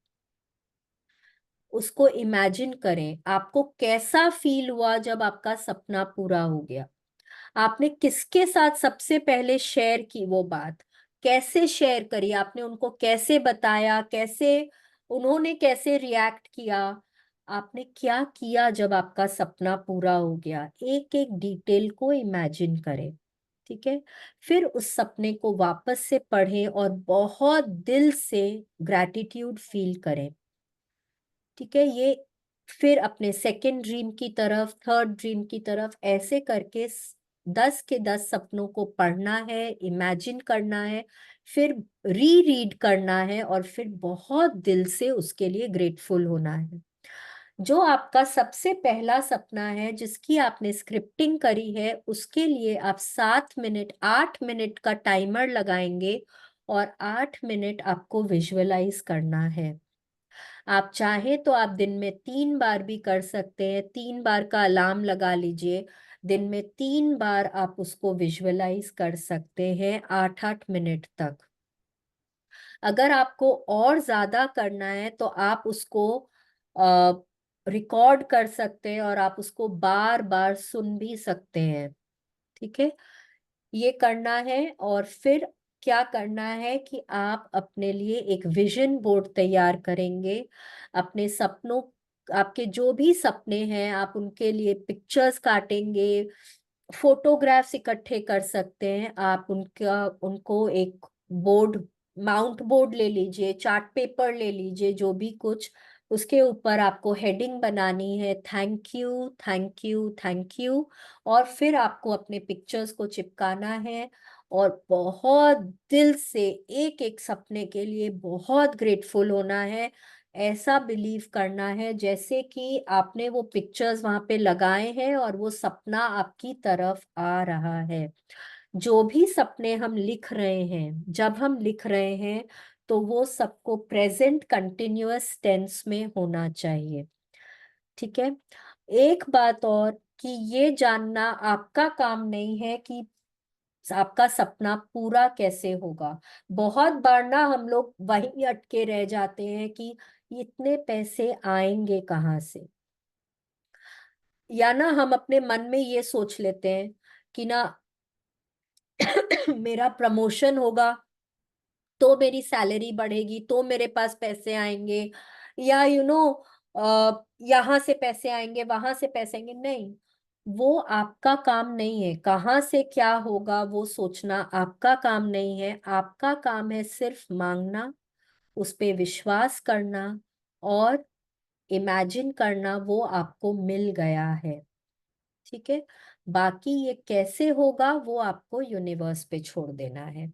उसको इमेजिन करें. आपको कैसा फील हुआ जब आपका सपना पूरा हो गया? आपने किसके साथ सबसे पहले शेयर की वो बात? कैसे शेयर करी आपने? उनको कैसे बताया? उन्होंने कैसे रिएक्ट किया? आपने क्या किया जब आपका सपना पूरा हो गया? एक एक डिटेल को इमेजिन करें. ठीक है. फिर उस सपने को वापस से पढ़ें और बहुत दिल से ग्रैटिट्यूड फील करें. ठीक है. ये फिर अपने सेकेंड ड्रीम की तरफ, थर्ड ड्रीम की तरफ, ऐसे करके 10 के 10 सपनों को पढ़ना है, इमेजिन करना है, फिर रीड करना है और फिर बहुत दिल से उसके लिए ग्रेटफुल होना है. जो आपका सबसे पहला सपना है जिसकी आपने स्क्रिप्टिंग करी है, उसके लिए आप 8 मिनट का टाइमर लगाएंगे और 8 मिनट आपको विजुअलाइज करना है. आप चाहे तो आप दिन में 3 बार भी कर सकते हैं. 3 बार का अलार्म लगा लीजिए. दिन में 3 बार आप उसको विजुअलाइज कर सकते हैं 8-8 मिनट तक. अगर आपको और ज्यादा करना है तो आप उसको रिकॉर्ड कर सकते हैं और आप उसको बार बार सुन भी सकते हैं. ठीक है. ये करना है और फिर क्या करना है कि आप अपने लिए एक विजन बोर्ड तैयार करेंगे. अपने सपनों, आपके जो भी सपने हैं आप उनके लिए पिक्चर्स काटेंगे, फोटोग्राफ्स इकट्ठे कर सकते हैं. आप उनको एक बोर्ड, माउंट बोर्ड ले लीजिए, चार्ट पेपर ले लीजिए, जो भी कुछ, उसके ऊपर आपको हेडिंग बनानी है thank you thank you thank you. और फिर आपको अपने पिक्चर्स को चिपकाना है और बहुत दिल से एक एक सपने के लिए बहुत ग्रेटफुल होना है. ऐसा बिलीव करना है जैसे कि आपने वो पिक्चर्स वहां पे लगाए हैं और वो सपना आपकी तरफ आ रहा है. जो भी सपने हम लिख रहे हैं, जब हम लिख रहे हैं तो वो सबको प्रेजेंट कंटिन्यूअस टेंस में होना चाहिए. ठीक है. एक बात और, कि ये जानना आपका काम नहीं है कि आपका सपना पूरा कैसे होगा। बहुत बार ना हम लोग वहीं अटके रह जाते हैं कि इतने पैसे आएंगे कहाँ से, या ना हम अपने मन में ये सोच लेते हैं कि ना मेरा प्रमोशन होगा तो मेरी सैलरी बढ़ेगी तो मेरे पास पैसे आएंगे, या यहाँ से पैसे आएंगे वहां से पैसे आएंगे। नहीं, वो आपका काम नहीं है। कहाँ से क्या होगा वो सोचना आपका काम नहीं है। आपका काम है सिर्फ मांगना, उस पे विश्वास करना और इमेजिन करना वो आपको मिल गया है। ठीक है, बाकी ये कैसे होगा वो आपको यूनिवर्स पे छोड़ देना है।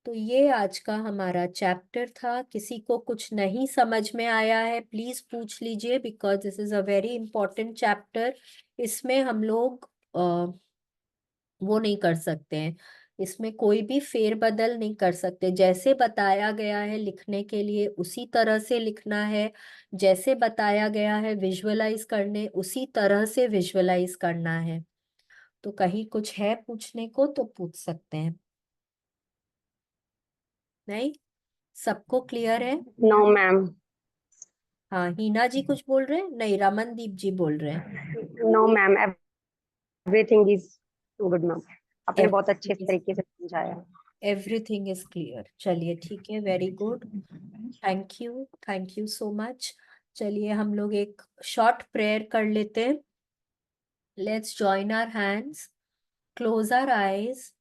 तो ये आज का हमारा चैप्टर था। किसी को कुछ नहीं समझ में आया है प्लीज पूछ लीजिए, because this is a very important chapter. इसमें हम लोग वो नहीं कर सकते हैं, इसमें कोई भी फेरबदल नहीं कर सकते। जैसे बताया गया है लिखने के लिए उसी तरह से लिखना है, जैसे बताया गया है विजुअलाइज करने उसी तरह से विजुअलाइज करना है। तो कहीं कुछ है पूछने को तो पूछ सकते हैं। नहीं, सबको क्लियर है? No ma'am. हाँ, हिना जी कुछ बोल रहे हैं? नहीं, रमनदीप जी बोल रहे हैं। No ma'am, everything is good ma'am. आपने बहुत अच्छे एवरीथिंग इज तरीके से समझाया। Everything is clear. चलिए ठीक है, very good, thank you so much. चलिए हम लोग एक शॉर्ट प्रेयर कर लेते हैं। Let's join our hands, close our eyes,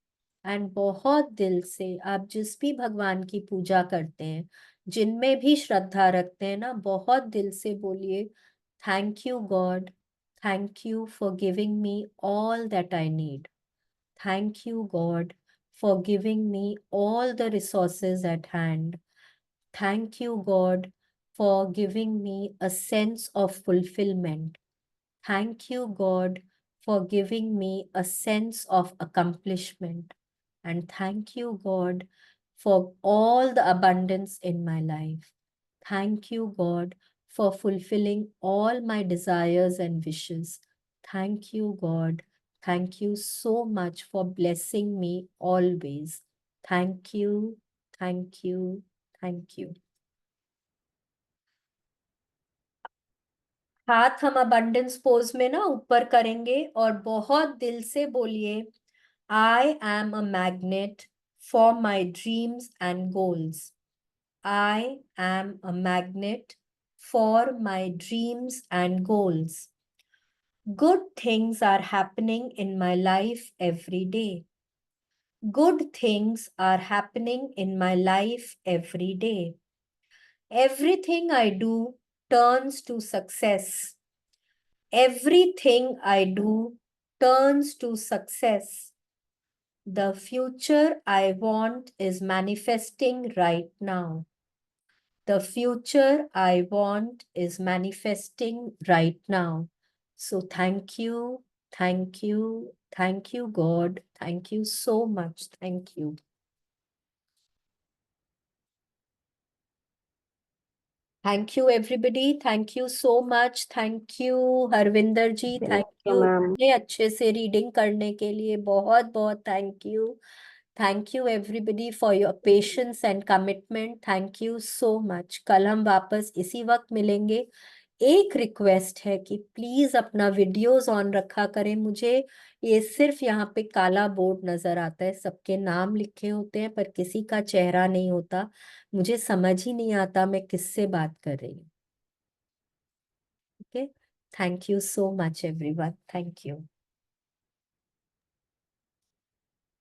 and बहुत दिल से आप जिस भी भगवान की पूजा करते हैं, जिनमें भी श्रद्धा रखते हैं ना, बहुत दिल से बोलिए, thank you God, thank you for giving me all that I need. Thank you, God, for giving me all the resources at hand. Thank you, God, for giving me a sense of fulfillment. Thank you, God, for giving me a sense of accomplishment. And thank you, God, for all the abundance in my life. Thank you, God, for fulfilling all my desires and wishes. Thank you, God. Thank you so much for blessing me always. Thank you, thank you, thank you. हाथ हम अबंडेंस पोज में ना ऊपर करेंगे और बहुत दिल से बोलिए, I am a magnet for my dreams and goals. I am a magnet for my dreams and goals. Good things are happening in my life every day. Good things are happening in my life every day. Everything I do turns to success. Everything I do turns to success. The future I want is manifesting right now. The future I want is manifesting right now. So thank you, thank you, thank you, God. Thank you so much. Thank you. Thank you, everybody. Thank you so much. Thank you, Harvinder ji. Thank Thank you you ma'am. इतने अच्छे से रीडिंग करने के लिए. बहुत बहुत thank you. Thank you everybody for your patience and commitment. Thank you so much. कल हम वापस इसी वक्त मिलेंगे. एक रिक्वेस्ट है कि प्लीज अपना वीडियोस ऑन रखा करें। मुझे ये सिर्फ यहाँ पे काला बोर्ड नजर आता है, सबके नाम लिखे होते हैं पर किसी का चेहरा नहीं होता। मुझे समझ ही नहीं आता मैं किससे बात कर रही हूँ। Okay, thank you so much everyone, thank you.